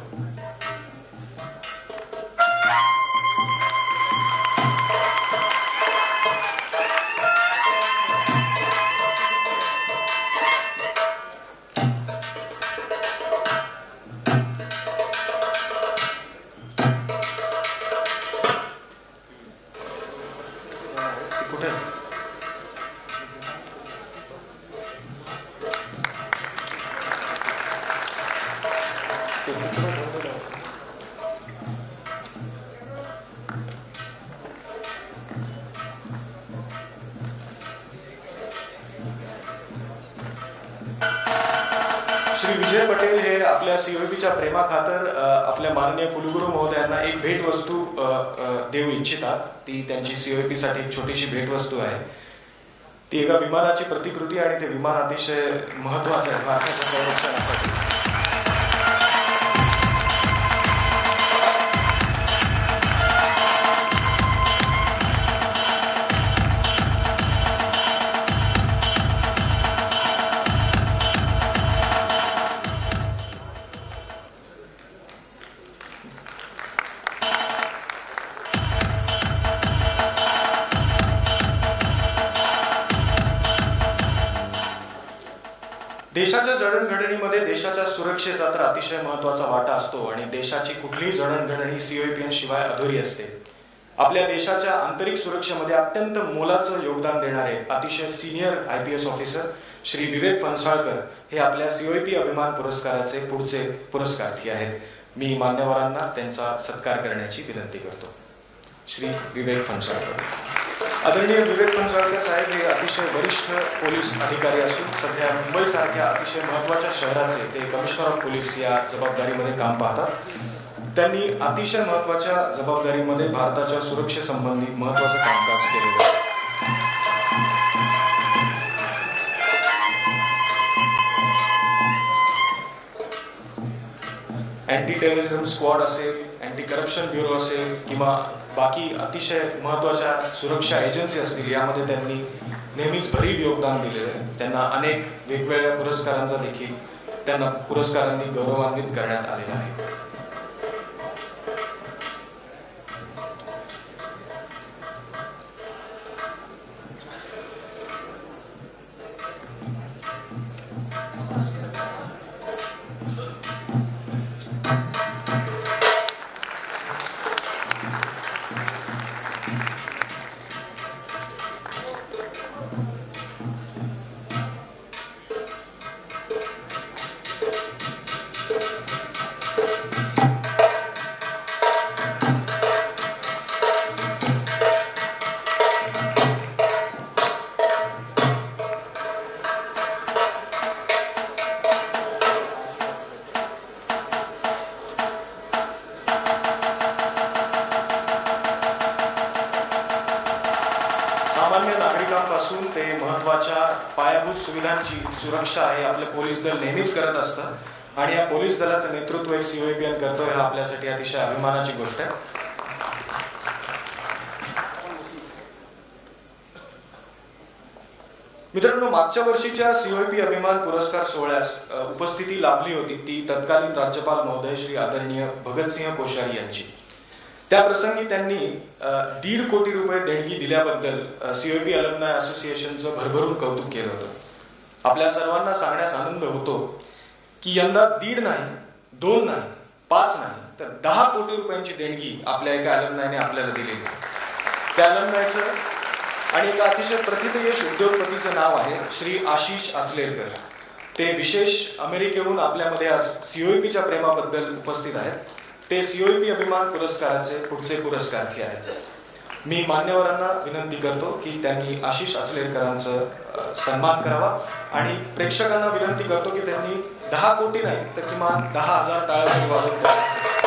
श्री विजय पटेल हे आपल्या COEPच्या प्रेमाखातर आपल्या माननीय कुलगुरू महोदयांना एक भेटवस्तू देऊ इच्छितात. ती त्यांची COEP साठी एक छोटीशी भेटवस्तू आहे. ती एका विमानाची प्रतिकृती आणि ते विमान अतिशय महत्त्वाचं आहे भारताच्या संरक्षणासाठी. देशाच्या जडणघडणीमध्ये देशाच्या सुरक्षेचा तर अतिशय महत्त्वाचा वाटा असतो आणि देशाची कुठलीही जडणघडण ही COIPN शिवाय अधुरी असते. आपल्या देशाच्या आंतरिक सुरक्षेमध्ये अत्यंत मोलाचं योगदान देणारे अतिशय senior IPS officer Shri Vivek Phansalkar हे आपल्या COIP अभिमान पुरस्काराचे पुढचे पुरस्कारार्थी आहेत. मी मान्यवरांना त्यांचा सत्कार करण्याची विनंती करतो. श्री विवेक फणसाळकर. आदरणीय विवेक फणसाळकर साहेब हे अतिशय वरिष्ठ पोलीस अधिकारी असून सध्या मुंबईसारख्या अतिशय महत्त्वाच्या शहराचे ते कमिशनर ऑफ पोलीस या जबाबदारीमध्ये काम पाहतात. त्यांनी अतिशय महत्त्वाच्या जबाबदारीमध्ये भारताच्या सुरक्षेसंबंधी महत्त्वाचं कामकाज केलेलं आहे. अँटी टेररिझम स्क्वॉड असेल, अँटी करप्शन ब्युरो असेल किंवा बाकी अतिशय महत्त्वाच्या सुरक्षा एजन्सी असतील, यामध्ये त्यांनी नेहमीच भरीव योगदान दिलेलं आहे. त्यांना अनेक वेगवेगळ्या पुरस्कारांचा देखील त्यांना पुरस्कारांनी गौरवान्वित करण्यात आलेला आहे. सामान्य नागरिकांपासून ते महत्त्वाच्या पायाभूत सुविधांची सुरक्षा हे आपले पोलीस दल नेहमीच करत असतं आणि या पोलीस दलाचं नेतृत्व COIPN करतोय, हा आपल्यासाठी अतिशय अभिमानाची गोष्ट आहे. मित्रांनो, मागच्या वर्षीच्या COIP अभिमान पुरस्कार सोहळ्यास उपस्थिती लाभली होती ती तत्कालीन राज्यपाल महोदय श्री आदरणीय भगतसिंह कोश्यारी यांची. त्या प्रसंगी त्यांनी 1.5 कोटी रुपये देणगी दिल्याबद्दल COIP अलुमनाय असोसिएशनचं भरभरून कौतुक केलं होतं. आपल्या सर्वांना सांगण्यास आनंद होतो की यंदा 1.5 नाही, 2 नाही, 5 नाही तर 10 कोटी रुपयांची देणगी आपल्या एका अलुमनायने आपल्याला दिलेली. त्या अलुमनायचं आणि एका अतिशय प्रथितयश उद्योगपतीचं नाव आहे श्री आशिष आचलेकर. ते विशेष अमेरिकेहून आपल्यामध्ये आज COIPच्या प्रेमाबद्दल उपस्थित आहेत. ते COIP अभिमान पुरस्काराचे पुढचे पुरस्कारार्थी आहेत. मी मान्यवरांना विनंती करतो की त्यांनी आशिष आचलेकरांचा सन्मान करावा आणि प्रेक्षकांना विनंती करतो की त्यांनी 10 कोटी नाही तर किमान 10,000 टाळ्या तरी वाजवून द्यायचं.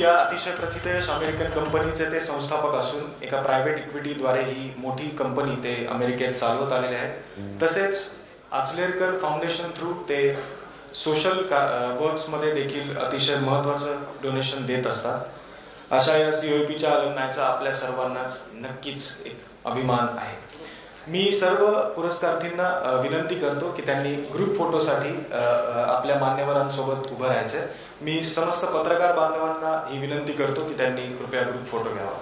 अतिशय प्रथितयश अमेरिकन कंपनीचे ते संस्थापक असून एका प्रायव्हेट इक्विटीद्वारे ही मोठी कंपनी ते अमेरिकेत चालवत आलेले आहेत. तसेच आचलेकर फाउंडेशन थ्रू ते सोशल वर्क्समध्ये देखील अतिशय महत्त्वाचं डोनेशन देत असतात. अशा या COIPच्या अलुमनायचा आपल्या सर्वांनाच नक्कीच एक अभिमान आहे. मी सर्व पुरस्कारार्थींना विनंती करतो की त्यांनी ग्रुप फोटोसाठी आपल्या मान्यवरांसोबत उभं राहायचं. मी समस्त पत्रकार बांधवांना ही विनंती करतो की त्यांनी कृपया ग्रुप फोटो घ्यावा.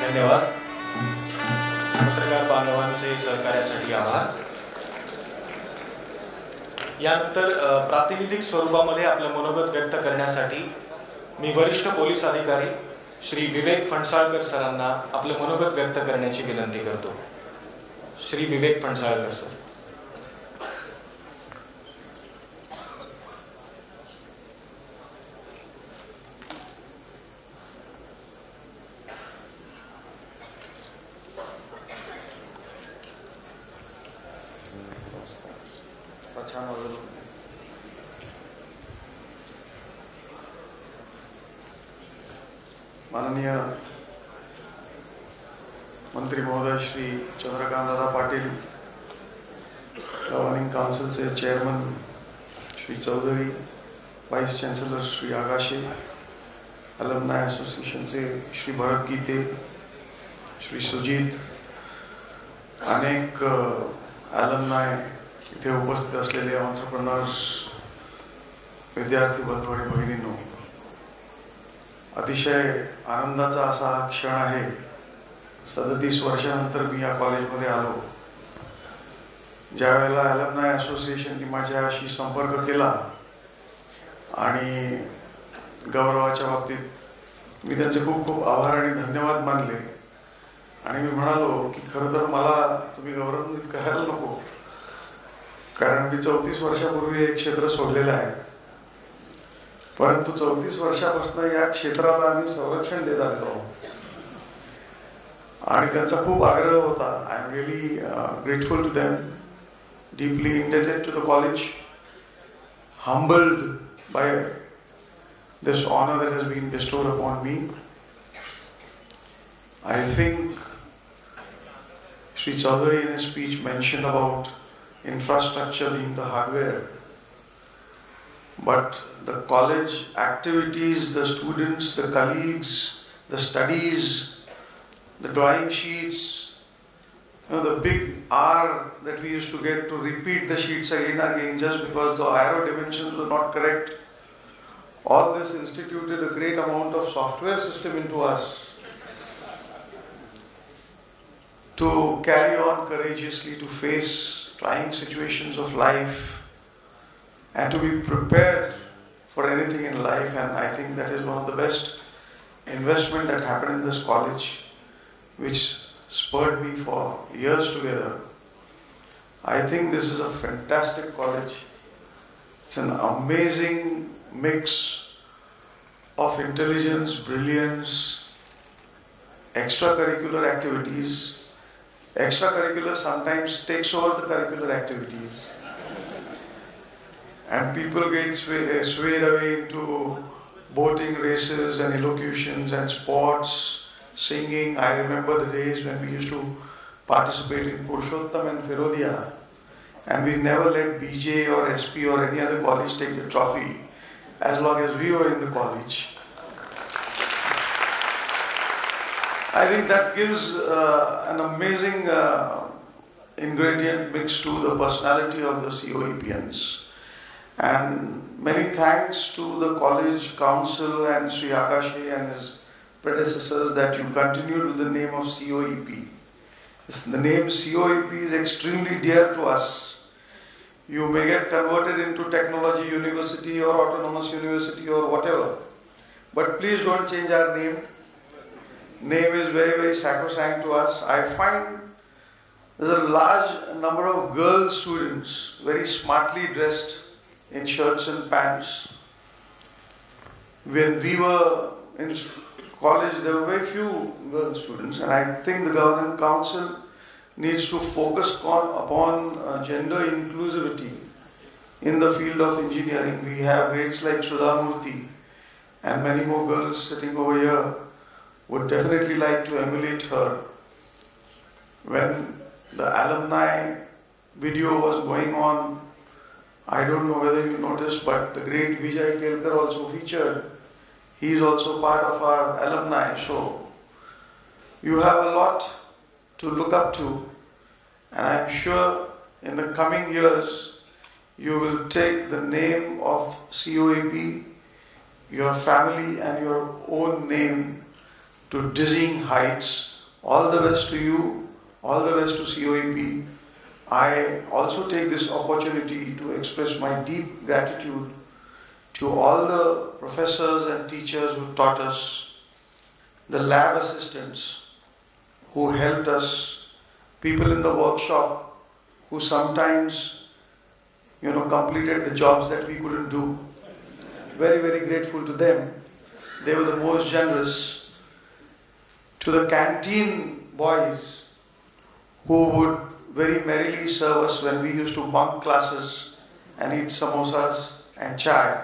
धन्यवाद. पत्रकार बांधवांचे सहकार्यासाठी आभार. यानंतर प्रातिनिधिक स्वरूपामध्ये आपलं मनोगत व्यक्त करण्यासाठी मी वरिष्ठ पोलीस अधिकारी श्री विवेक फणसाळकर सरांना आपलं मनोगत व्यक्त करण्याची विनंती करतो. श्री विवेक फणसाळकर सर. माननीय मंत्री महोदय श्री चंद्रकांत दादा पाटील, गव्हर्निंग काउन्सिलचे chairman Shri Chaudhari, vice chancellor Shri Agashe, alumni असोसिएशनचे श्री भरत गीते, श्री सुजीत, अनेक अलमनाय इथे उपस्थित असलेले ऑन्ट्रप्रनर्स, विद्यार्थी बंधू आणि भगिनींनो, अतिशय आनंदाचा असा हा क्षण आहे. 37 वर्षानंतर मी या कॉलेजमध्ये आलो. ज्या वेळेला अलमनाय असोसिएशनने माझ्याशी संपर्क केला आणि गौरवाच्या बाबतीत मी त्यांचे खूप खूप आभार आणि धन्यवाद मानले आणि मी म्हणालो की खरं तर मला तुम्ही गौरवान्वित करायला नको, कारण मी 34 वर्षापूर्वी एक क्षेत्र सोडलेलं आहे, परंतु 34 वर्षापासून या क्षेत्राला आम्ही संरक्षण देत आलो आणि त्यांचा खूप आग्रह होता. I am really grateful to them, deeply indebted to the college, humbled by this honor that has been bestowed upon me. I think Sri Chaudhary in his speech mentioned about infrastructure being the hardware, but the college activities, the students, the colleagues, the studies, the drawing sheets, the big R that we used to get to repeat the sheets again and again just because the arrow dimensions were not correct. All this instituted a great amount of software system into us to carry on courageously to face trying situations of life and to be prepared for anything in life. And I think that is one of the best investment that happened in this college, which spurred me for years together. I think this is a fantastic college. It's an amazing mix of intelligence, brilliance, extracurricular activities. Extracurricular sometimes takes over the curricular activities. And people get swayed away into boating races and elocutions and sports, singing. I remember the days when we used to participate in Purushottam and Firodia, and we never let BJ or SP or any other college take the trophy as long as we were in the college. I think that gives an amazing ingredient mix to the personality of the COEPians. And many thanks to the college council and Sri Akashe and his predecessors that you continued with the name of COEP. The name COEP is extremely dear to us. You may get converted into Technology University or Autonomous University or whatever, but please don't change our name. Name is very, very sacrosanct to us. I find there's a large number of girl students very smartly dressed in shirts and pants. When we were in college, there were very few girl students, and I think the Governing Council needs to focus upon gender inclusivity in the field of engineering. We have greats like Sudha Murthy, and many more girls sitting over here would definitely like to emulate her. When the alumni video was going on, I don't know whether you noticed, but the great Vijay Kelkar also featured. He is also part of our alumni. So you have a lot to look up to, and I am sure in the coming years you will take the name of COEP, your family and your own name to dizzying heights All the best to you, all the best to COEP. I also take this opportunity to express my deep gratitude to all the professors and teachers who taught us, the lab assistants who helped us, people in the workshop who sometimes, completed the jobs that we couldn't do. Very, very grateful to them. They were the most generous. To the canteen boys who would very merrily serve us when we used to bunk classes and eat samosas and chai.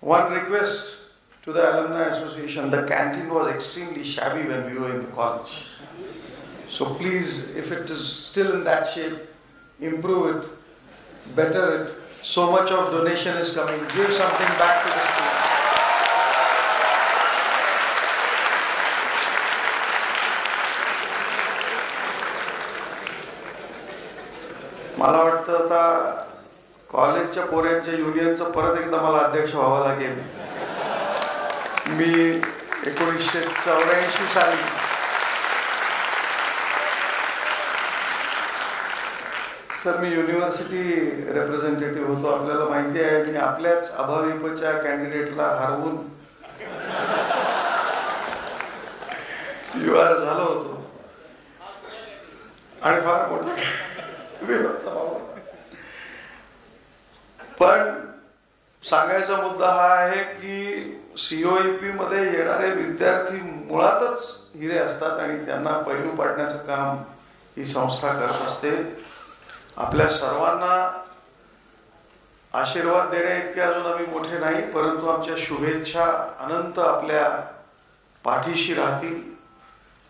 One request to the Alumni Association: the canteen was extremely shabby when we were in the college. So please, if it is still in that shape, improve it, better it. So much of donation is coming. Give something back to the school. मला वाटतं आता कॉलेजच्या पोऱ्यांच्या युनियनचं परत एकदा मला अध्यक्ष व्हावं लागेल. मी 1984 साली सर मी युनिव्हर्सिटी रिप्रेझेंटेटिव्ह होतो. आपल्याला माहिती आहे की आपल्याच अभाविपच्या कॅन्डिडेटला हरवून UR झालो होतो आणि फार मोठा पण सांगायचा मुद्दा हा आहे की COEP मध्ये येणारे विद्यार्थी मुळातच हिरे असतात आणि त्यांना पैलू पाडण्याचं काम ही संस्था करत असते. आपल्या सर्वांना आशीर्वाद देणे इतके अजून आम्ही मोठे नाही, परंतु आमच्या शुभेच्छा अनंत आपल्या पाठीशी राहतील.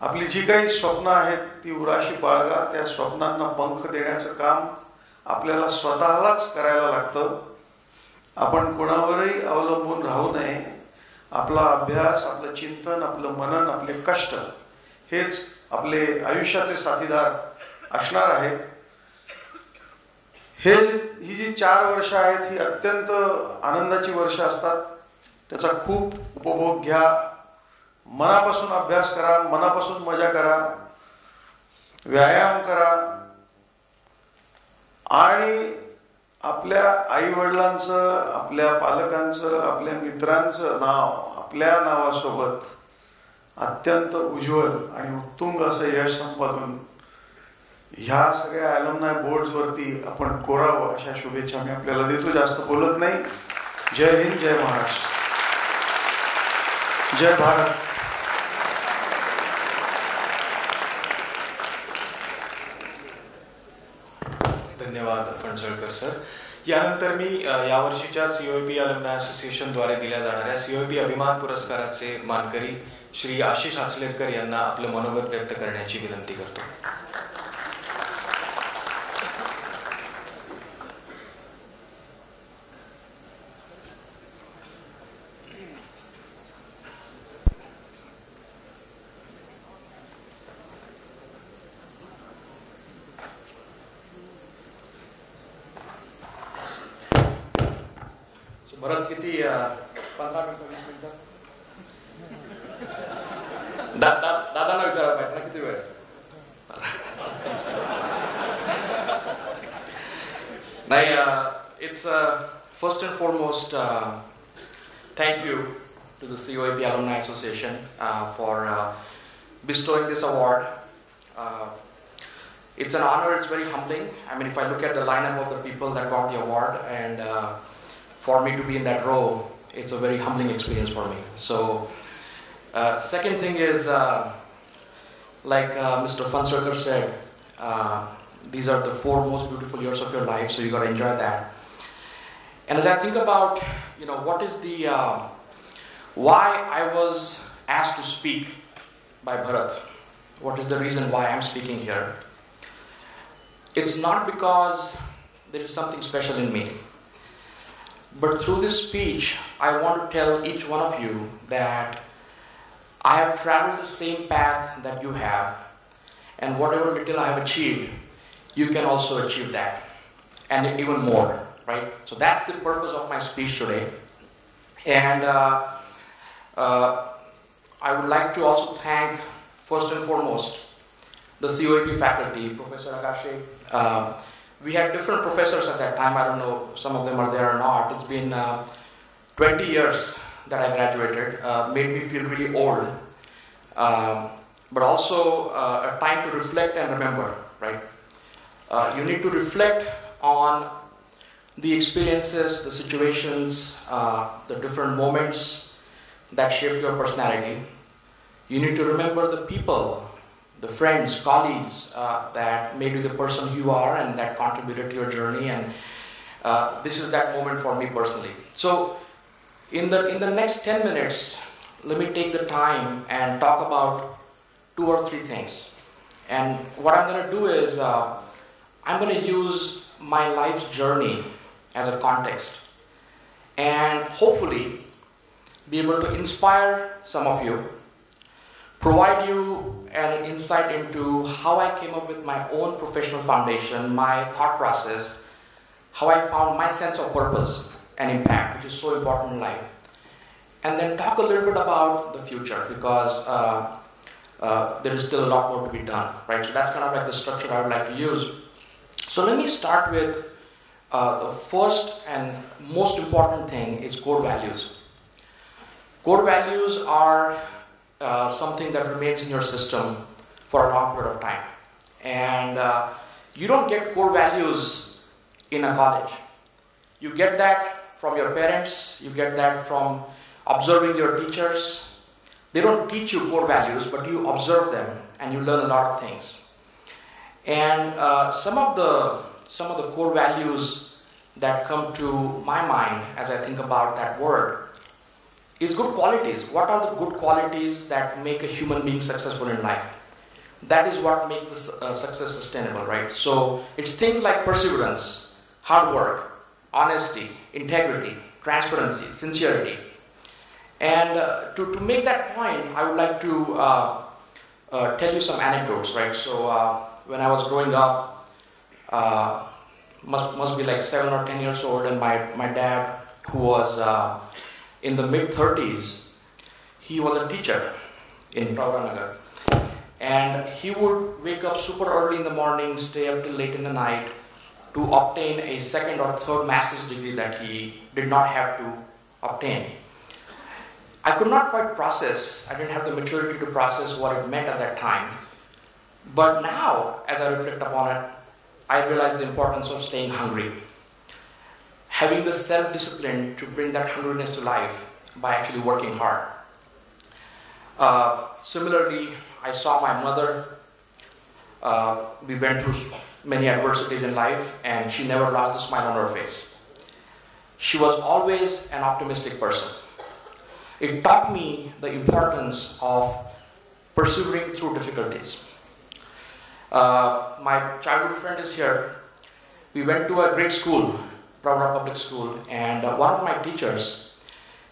आपली जी काही स्वप्न आहेत ती उराशी बाळगा. त्या स्वप्नांना पंख देण्याचं काम आपल्याला स्वतःलाच करायला लागतं. आपण कोणावरही अवलंबून राहू नये. आपला अभ्यास, आपलं चिंतन, आपलं मनन, आपले कष्ट हेच आपले आयुष्याचे साथीदार असणार आहेत. ही जी 4 वर्ष आहेत ही अत्यंत आनंदाची वर्ष असतात. त्याचा खूप उपभोग घ्या. मनापासून अभ्यास करा, मनापासून मजा करा, व्यायाम करा आणि आपल्या आई वडिलांचं, आपल्या पालकांचं, आपल्या मित्रांचं नाव आपल्या नावासोबत अत्यंत उज्ज्वल आणि उत्तुंग असं यश संपादन ह्या सगळ्या अल्युमनाय बोर्ड्स वरती आपण कोरावं अशा शुभेच्छा मी आपल्याला देतो. जास्त बोलत नाही. जय हिंद, जय महाराष्ट्र, जय भारत. धन्यवाद फणसळकर सर. यानंतर मी यावर्षीच्या COEP अल्युमनाय असोसिएशन द्वारे दिल्या जाणाऱ्या COEP अभिमान पुरस्काराचे मानकरी श्री आशिष आचलेकर यांना आपलं मनोगत व्यक्त करण्याची विनंती करतो. भरत किती 15 मिनिटं 20 मिनिटं दादाला विचारायला पाहिजे ना किती वेळ. नाही, it's first and foremost thank you to the COEP Alumni Association for bestowing this award. It's an honor, it's very humbling. I mean, if I look at the lineup of the people that got the award, and for me to be in that role, it's a very humbling experience for me. So, second thing is, like Mr. Fonsarkar said, these are the 4 most beautiful years of your life, so you got to enjoy that. And as I think about, what is the, why I was asked to speak by Bharat, what is the reason why I'm speaking here? It's not because there is something special in me. But through this speech, I want to tell each one of you that I have traveled the same path that you have, and whatever little I have achieved, you can also achieve that, and even more, right? So that's the purpose of my speech today. And I would like to also thank first and foremost, the COEP faculty, Professor Agashe. We had different professors at that time. I don't know, some of them are there or not. It's been 20 years that I graduated. Made me feel really old. But also a time to reflect and remember, right? You need to reflect on the experiences, the situations, the different moments that shaped your personality. You need to remember the people, the friends, colleagues that made you the person you are and that contributed to your journey. And this is that moment for me personally. So in the next 10 minutes, let me take the time and talk about 2 or 3 things. And what I'm going to do is I'm going to use my life's journey as a context and hopefully be able to inspire some of you, provide you an insight into how I came up with my own professional foundation, my thought process, how I found my sense of purpose and impact, which is so important in life. And then talk a little bit about the future, because there is still a lot more to be done, right? So that's kind of like the structure I would like to use. So let me start with the first and most important thing is core values. Core values are something that remains in your system for a long period of time. And you don't get core values in a college. You get that from your parents, you get that from observing your teachers. They don't teach you core values, but you observe them and you learn a lot of things. And some of the core values that come to my mind as I think about that word is good qualities. What are the good qualities that make a human being successful in life? That is what makes the success sustainable, right? So it's things like perseverance, hard work, honesty, integrity, transparency, sincerity. And to make that point, I would like to tell you some anecdotes, right? So when I was growing up, must be like 7 or 10 years old, and my dad, who was in the mid-30s, he was a teacher in Tauranagar. And he would wake up super early in the morning, stay up till late in the night to obtain a 2nd or 3rd master's degree that he did not have to obtain. I could not quite process, I didn't have the maturity to process what it meant at that time. But now, as I reflect upon it, I realize the importance of staying hungry. Having the self-discipline to bring that hungriness to life by actually working hard. Similarly, I saw my mother. We went through many adversities in life, and she never lost a smile on her face. She was always an optimistic person. It taught me the importance of persevering through difficulties. My childhood friend is here. We went to a great school, Pravda Public School, and one of my teachers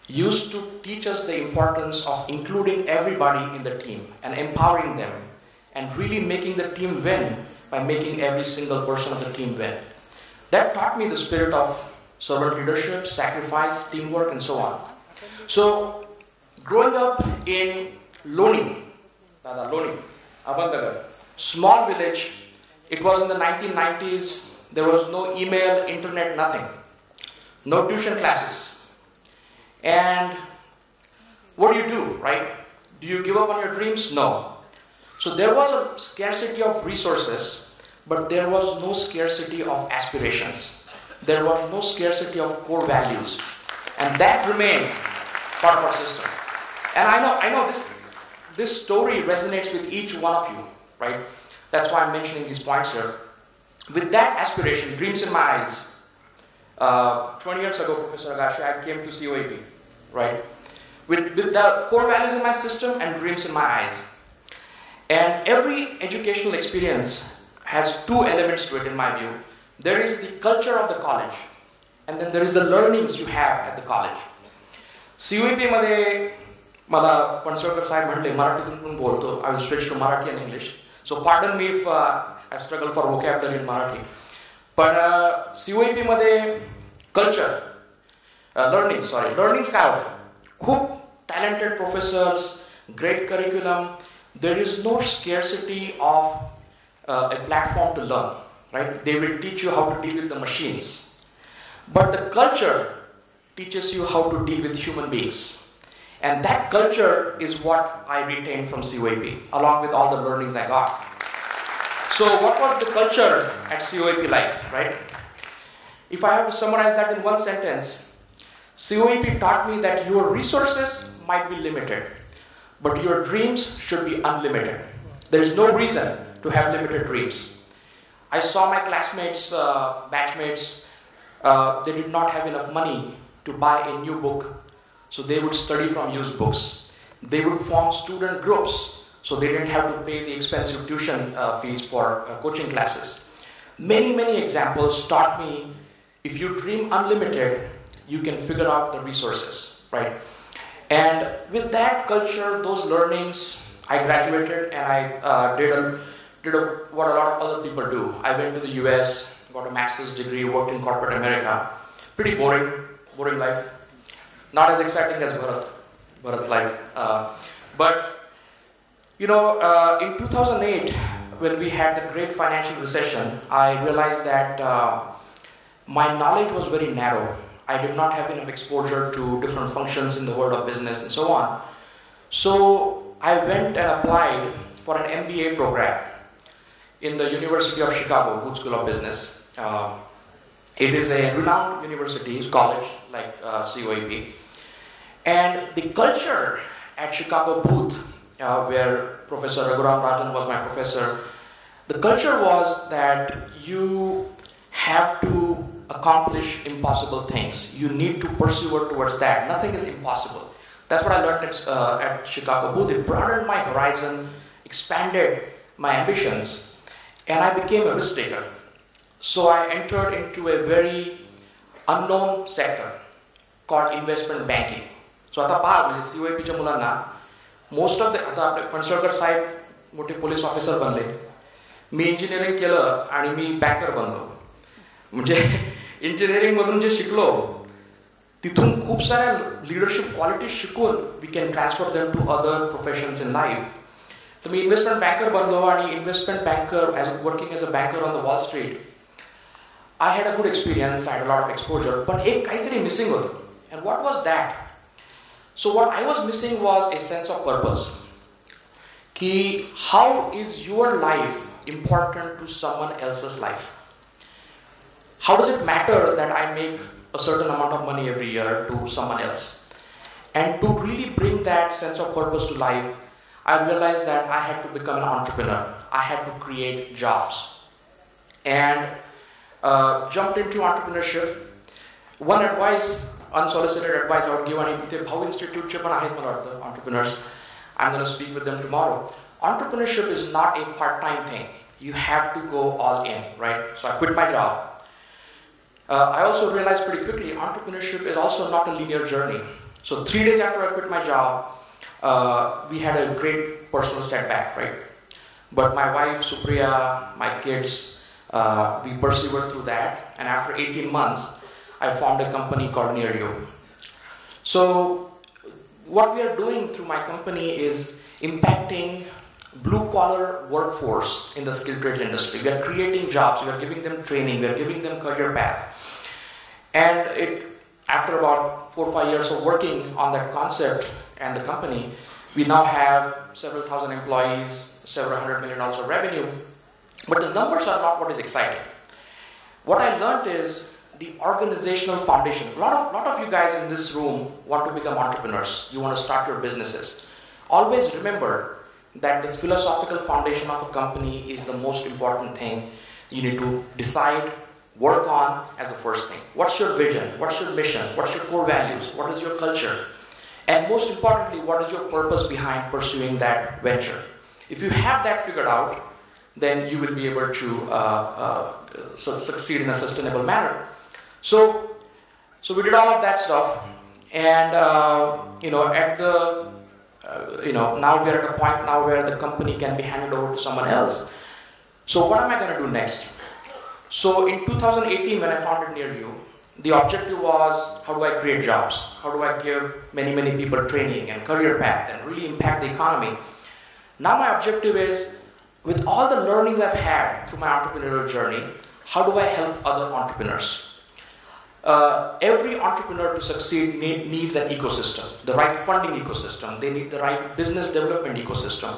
used to teach us the importance of including everybody in the team and empowering them and really making the team win by making every single person of the team win. That taught me the spirit of servant leadership, sacrifice, teamwork, and so on. So, growing up in Loni, Abandagar, small village, it was in the 1990s, there was no email, internet, nothing. No tuition classes. And what do, right? Do you give up on your dreams? No. So there was a scarcity of resources, but there was no scarcity of aspirations. There was no scarcity of core values. And that remained part of our system. And I know this story resonates with each one of you, right? That's why I'm mentioning these points here. With that aspiration, dreams in my eyes, 20 years ago, Professor Agashe, I came to COEP, right? With the core values in my system and dreams in my eyes. And every educational experience has 2 elements to it, in my view. There is the culture of the college, and then there is the learnings you have at the college. COEP मध्ये मला पणसळकर साहेब म्हणले मराठीतून पण बोलतो. I will switch to Marathi and English. So pardon me if I struggle for vocabulary in Marathi. पण COEP मध्ये culture, learnings काय होतं? खूप talented professors, great curriculum. there is no scarcity of a platform to learn, right? They will teach you how to deal with the machines. But the culture teaches you how to deal with human beings. And that culture is what I retained from COAP, along with all the learnings I got. So what was the culture at COAP like, right? If I have to summarize that in one sentence, COAP taught me that your resources might be limited, but your dreams should be unlimited. There is no reason to have limited dreams. I saw my classmates, batchmates, they did not have enough money to buy a new book, so they would study from used books. They would form student groups, so they didn't have to pay the expensive tuition fees for coaching classes. Many, many examples taught me if you dream unlimited, you can figure out the resources, right? And with that culture, those learnings, I graduated and I did what a lot of other people do. I went to the US, got a master's degree, worked in corporate America. Pretty boring life. Not as exciting as Bharat's life. But, you know, in 2008, when we had the great financial recession, I realized that my knowledge was very narrow. I did not have enough exposure to different functions in the world of business and so on. So I went and applied for an MBA program in the University of Chicago, Booth School of Business. It is a renowned university, college like COAP. And the culture at Chicago Booth, where Professor Raghuram Rajan was my professor, the culture was that you have to accomplish impossible things. You need to pursue towards that. Nothing is impossible. That's what I learned at Chicago Booth. It broadened my horizon, expanded my ambitions, and I became a risk taker. So I entered into a very unknown sector called investment banking. So आता पहा म्हणजे COAPच्या मुलांना most of the आता आपले फणसळकर साहेब मोठे police officer बनले. मी engineering केलं आणि मी बँकर बनलो. म्हणजे इंजिनिअरिंग मधून जे शिकलो तिथून खूप साऱ्या लीडरशिप क्वालिटीज शिकून we can transfer them to other professions in life. तर मी इन्व्हेस्टमेंट बँकर बनलो आणि investment banker working as a banker on the Wall Street. I had a good experience, I had a lot of exposure, but एक काहीतरी missing होतं. And what was that? So what I was missing was a sense of purpose. कि how is your life important to someone else's life? How does it matter that I make a certain amount of money every year to someone else? And to really bring that sense of purpose to life, I realized that I had to become an entrepreneur. I had to create jobs. And jumped into entrepreneurship. One advice, unsolicited advice I would give, and इथे भाऊ इन्स्टिट्यूटचे पण आहेत मला वाटतं entrepreneurs. I'm going to speak with them tomorrow. Entrepreneurship is not a part-time thing. You have to go all in, right? So I quit my job. I also realized pretty quickly entrepreneurship is also not a linear journey. So 3 days after I quit my job, we had a great personal setback, right? But my wife Supriya, my kids, we persevered through that, and after 18 months, I formed a company called Near You. So, what we are doing through my company is impacting blue-collar workforce in the skilled trades industry. We are creating jobs, we are giving them training, we are giving them career path. And after about 4 or 5 years of working on that concept and the company, we now have several thousand employees, several $100 million of revenue. But the numbers are not what is exciting. What I learned is the organizational foundation. A lot of you guys in this room want to become entrepreneurs. You want to start your businesses. Always remember that the philosophical foundation of a company is the most important thing you need to decide, work on as the first thing. What's your vision? What's your mission? What's your core values? What is your culture? And most importantly, what is your purpose behind pursuing that venture? If you have that figured out, then you will be able to succeed in a sustainable manner. So we did all of that stuff, and at the now we are at a point now where the company can be handed over to someone else. So what am I going to do next? So in 2018, when I founded Near You, the objective was, how do I create jobs? How do I give many people training and career path and really impact the economy? Now my objective is, with all the learnings I've had through my entrepreneurial journey, how do I help other entrepreneurs? Every entrepreneur to succeed needs an ecosystem, the right funding ecosystem. They need the right business development ecosystem.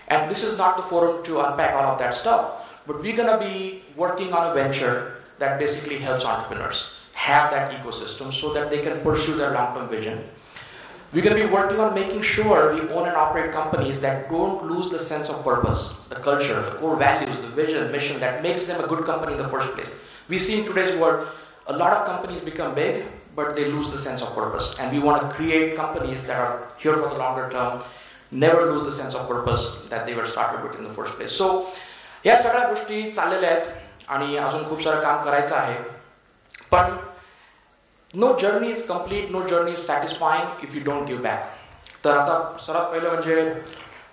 And this is not the forum to unpack all of that stuff, but we're going to be working on a venture that basically helps entrepreneurs have that ecosystem so that they can pursue their long-term vision. We're going to be working on making sure we own and operate companies that don't lose the sense of purpose, the culture, the core values, the vision, mission that makes them a good company in the first place. We see in today's world, a lot of companies become big, but they lose the sense of purpose. And we want to create companies that are here for the longer term, never lose the sense of purpose that they were started with in the first place. So, या सगळ्या गोष्टी चाललेल्या आहेत आणि अजून खूप सारं काम करायचं आहे. पण no journey is complete, no journey is satisfying if you don't give back. तर आता सर्वात पहिलं म्हणजे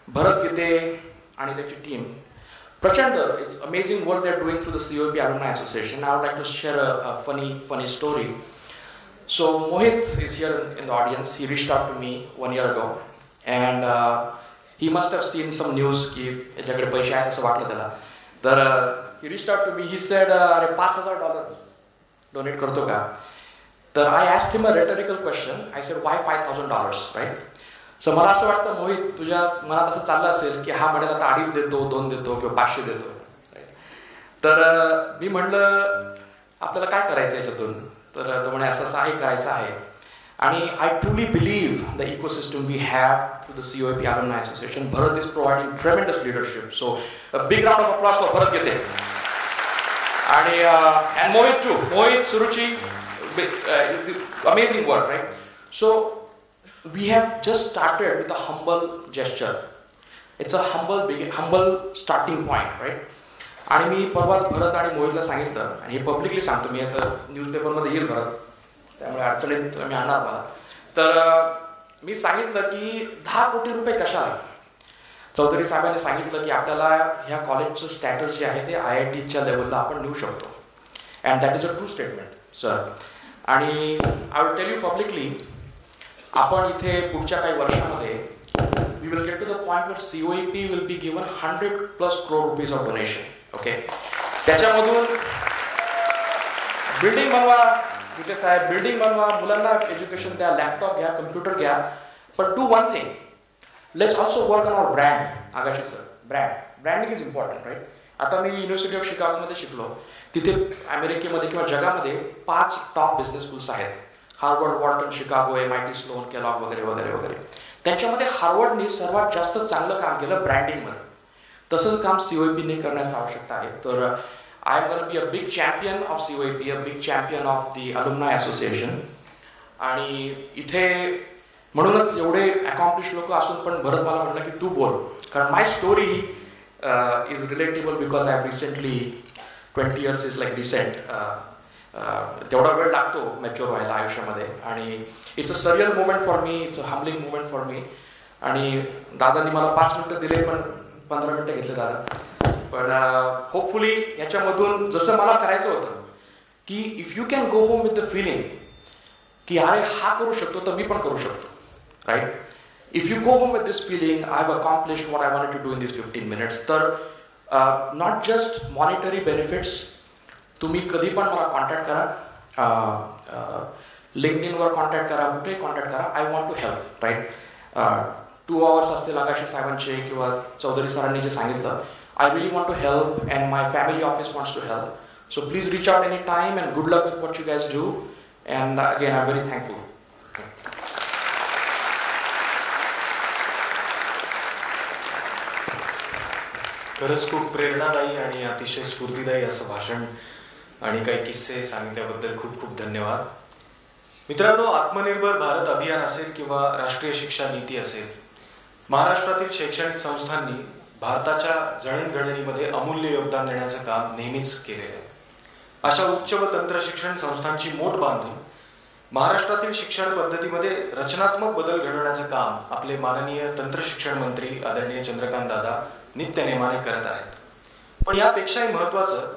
भरत गीते आणि त्याची टीम प्रचंड, it's amazing what they're doing through the COEP Alumni Association. I would like to share a funny story. So Mohit is here in the audience. He reached out to me 1 year ago, and he must have seen some news की याच्याकडे पैसे आहेत असं वाटलं त्याला. तर he reached out to me. He said, अरे $5,000 donate करतो का? तर I asked him a rhetorical question. I said, why $5,000, right? So मला असं वाटतं मोहित तुझ्या मनात असं चाललं असेल की हा म्हणेल आता 2.5 देतो, 2 देतो किंवा 500 देतो. तर मी म्हणलं आपल्याला काय करायचं याच्यातून? तर तो म्हणे असं आहे करायचं आहे. आणि I truly believe the ecosystem we have through the COEP Alumni Association. Bharat is providing tremendous leadership. So a big round of applause for Bharat Gite. आणि and Mohit too. Mohit, Suruchi, amazing work, right? So we have just started with a humble gesture. It's a humble starting point, right? आणि मी परवाच भरत आणि मोहितला सांगितलं, आणि हे publicly सांगतो मी, आता न्यूजपेपरमध्ये येईल भरत, त्यामुळे अडचणीत मी आणणार मला. तर मी सांगितलं की 10 कोटी रुपये कशाला? चौधरी साहेबांनी सांगितलं की आपल्याला ह्या कॉलेजचं स्टॅटस जे आहे ते IITच्या लेवलला आपण नेऊ शकतो. And that is a true statement sir. आणि I will tell you publicly, आपण इथे पुढच्या काही वर्षामध्ये we will get to the point where COEP will be given 100+ crore rupees of donation. Okay, त्याच्यामधून बिल्डिंग बनवा, तिथे साहेब बिल्डिंग बनवा, मुलांना एज्युकेशन द्या, लॅपटॉप घ्या, कम्प्युटर घ्या. पण do one thing, let's also work on our brand. Agashe sir, branding is important, right? आता मी युनिव्हर्सिटी ऑफ शिकागोमध्ये शिकलो. तिथे अमेरिकेमध्ये किंवा जगामध्ये 5 टॉप बिझनेस स्कूल्स आहेत. Harvard, Wharton, Chicago, MIT, Sloan, Kellogg वगैरे वगैरे वगैरे. त्यांच्यामध्ये हार्वर्डनी सर्वात जास्त चांगलं काम केलं ब्रँडिंगमध्ये. तसंच काम COEPने करण्याची आवश्यकता आहे. तर I am gonna be a big champion of COEP, a big champion of the alumni association. आणि इथे म्हणूनच एवढे अकॉम्प्लिश लोक असून पण भरत मला म्हणलं की तू बोल, कारण my story is relatable because I have recently 20 years is like recent. तेवढा वेळ लागतो मॅच्युअर व्हायला आयुष्यामध्ये. आणि it's a surreal moment for me, it's a humbling moment for me. आणि दादांनी मला 5 मिनिटं दिले, पण 15 मिनिटं घेतले दादा. पण होपफुली याच्यामधून जसं मला करायचं होतं की if you can go home with the feeling की अरे हा करू शकतो तर मी पण करू शकतो, right? If you go home with this feeling, I have accomplished what I wanted to do in this 15 minutes. तर नॉट जस्ट मॉनिटरी बेनिफिट्स, तुम्ही कधी पण मला कॉन्टॅक्ट करा, लिंक्डइनवर कॉन्टॅक्ट करा, कुठेही कॉन्टॅक्ट करा. I want to help, right? 2 hours असतील आकाशी साहेबांचे किंवा चौधरी सरांनी जे सांगितलं, I really want to help and my family office wants to help. So please reach out any time and good luck with what you guys do. And again I am very thankful. खरंच खूप प्रेरणादायी आणि अतिशय स्फूर्तिदायी असं भाषण आणि काही किस्से सांगितल्याबद्दल खूप खूप धन्यवाद. मित्रांनो, आत्मनिर्भर भारत अभियान असेल किंवा राष्ट्रीय शिक्षा नीती असेल, महाराष्ट्रातील शैक्षणिक संस्थांनी भारताच्या जडणघडणीमध्ये अमूल्य योगदान देण्याचं काम नेहमीच केलेलं आहे. अशा उच्च व तंत्र शिक्षण संस्थांची मोठ बांधून महाराष्ट्रातील शिक्षण पद्धतीमध्ये रचनात्मक बदल घडवण्याचं काम आपले माननीय तंत्र शिक्षण मंत्री आदरणीय चंद्रकांत दादा नित्यनेमाने करत आहेत. पण यापेक्षाही महत्वाचं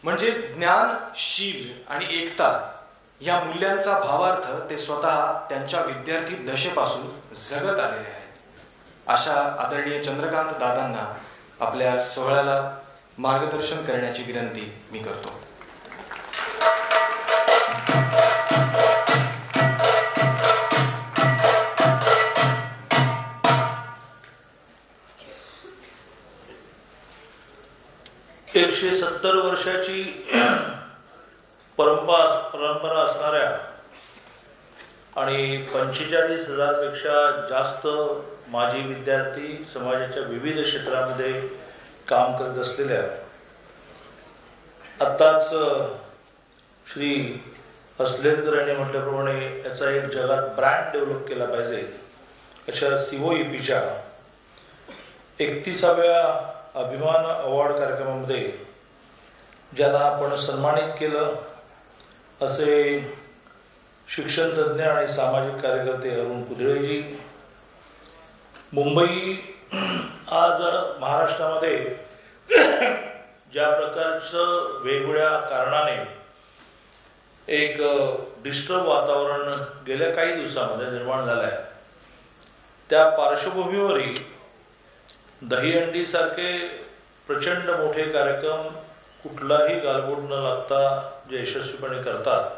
म्हणजे ज्ञान, शील आणि एकता या मूल्यांचा भावार्थ ते स्वतः त्यांच्या विद्यार्थी दशेपासून जगत आलेले आहेत. अशा आदरणीय चंद्रकांत दादांना आपल्या सोहळ्याला मार्गदर्शन करण्याची विनंती मी करतो. एकशे 70 वर्षाची परंपरा असणाऱ्या आणि 45,000 पेक्षा जास्त माजी विद्यार्थी समाजाच्या विविध क्षेत्रामध्ये काम करत असलेल्या, आत्ताच श्री अस्लेकर यांनी म्हटल्याप्रमाणे याचा एक जगात ब्रँड डेव्हलप केला पाहिजे अशा COEPच्या 31व्या अभिमान अवॉर्ड कार्यक्रमामध्ये ज्यांना आपण सन्मानित केलं असे शिक्षण तज्ज्ञ आणि सामाजिक कार्यकर्ते अरुण कुदळेजी. मुंबई आज महाराष्ट्रामध्ये ज्या प्रकारचं वेगवेगळ्या कारणाने एक डिस्टर्ब वातावरण गेल्या काही दिवसामध्ये निर्माण झालं आहे, त्या पार्श्वभूमीवरही दहीहंडी सारखे प्रचंड मोठे कार्यक्रम कुठलाही गालबोट न लागता जे यशस्वीपणे करतात,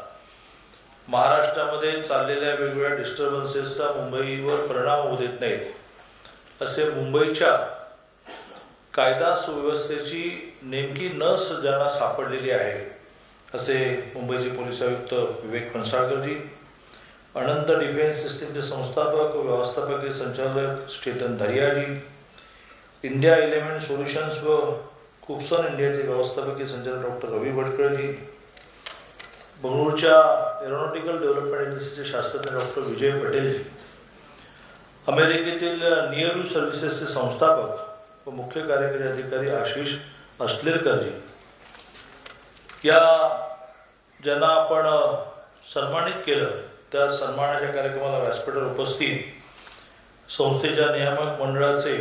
महाराष्ट्रामध्ये चाललेल्या वेगवेगळ्या डिस्टर्बन्सेसचा मुंबईवर परिणाम होऊ देत नाहीत असे मुंबईच्या कायदा सुव्यवस्थेची नेमकी नस ज्यांना सापडलेली आहे असे मुंबईचे पोलीस आयुक्त विवेक फणसाळकरजी, अनंत डिफेन्स सिस्टीमचे संस्थापक व्यवस्थापकीय संचालक चेतन दरियाजी, इंडिया एलिमेंट सोल्युशन्स व कुक्सन इंडियाचे व्यवस्थापकीय संचालक डॉक्टर रवी भटकळजी, बंगळूरच्या एरोनॉटिकल डेव्हलपमेंट एजन्सीचे शास्त्रज्ञ डॉक्टर विजय पटेलजी, अमेरिकेतील नियरू सर्व्हिसेसचे संस्थापक व मुख्य कार्यकारी अधिकारी आशिष अस्लेरकरजी, या ज्यांना आपण सन्मानित केलं त्या सन्मानाच्या कार्यक्रमाला व्यासपीठावर उपस्थित संस्थेच्या नियामक मंडळाचे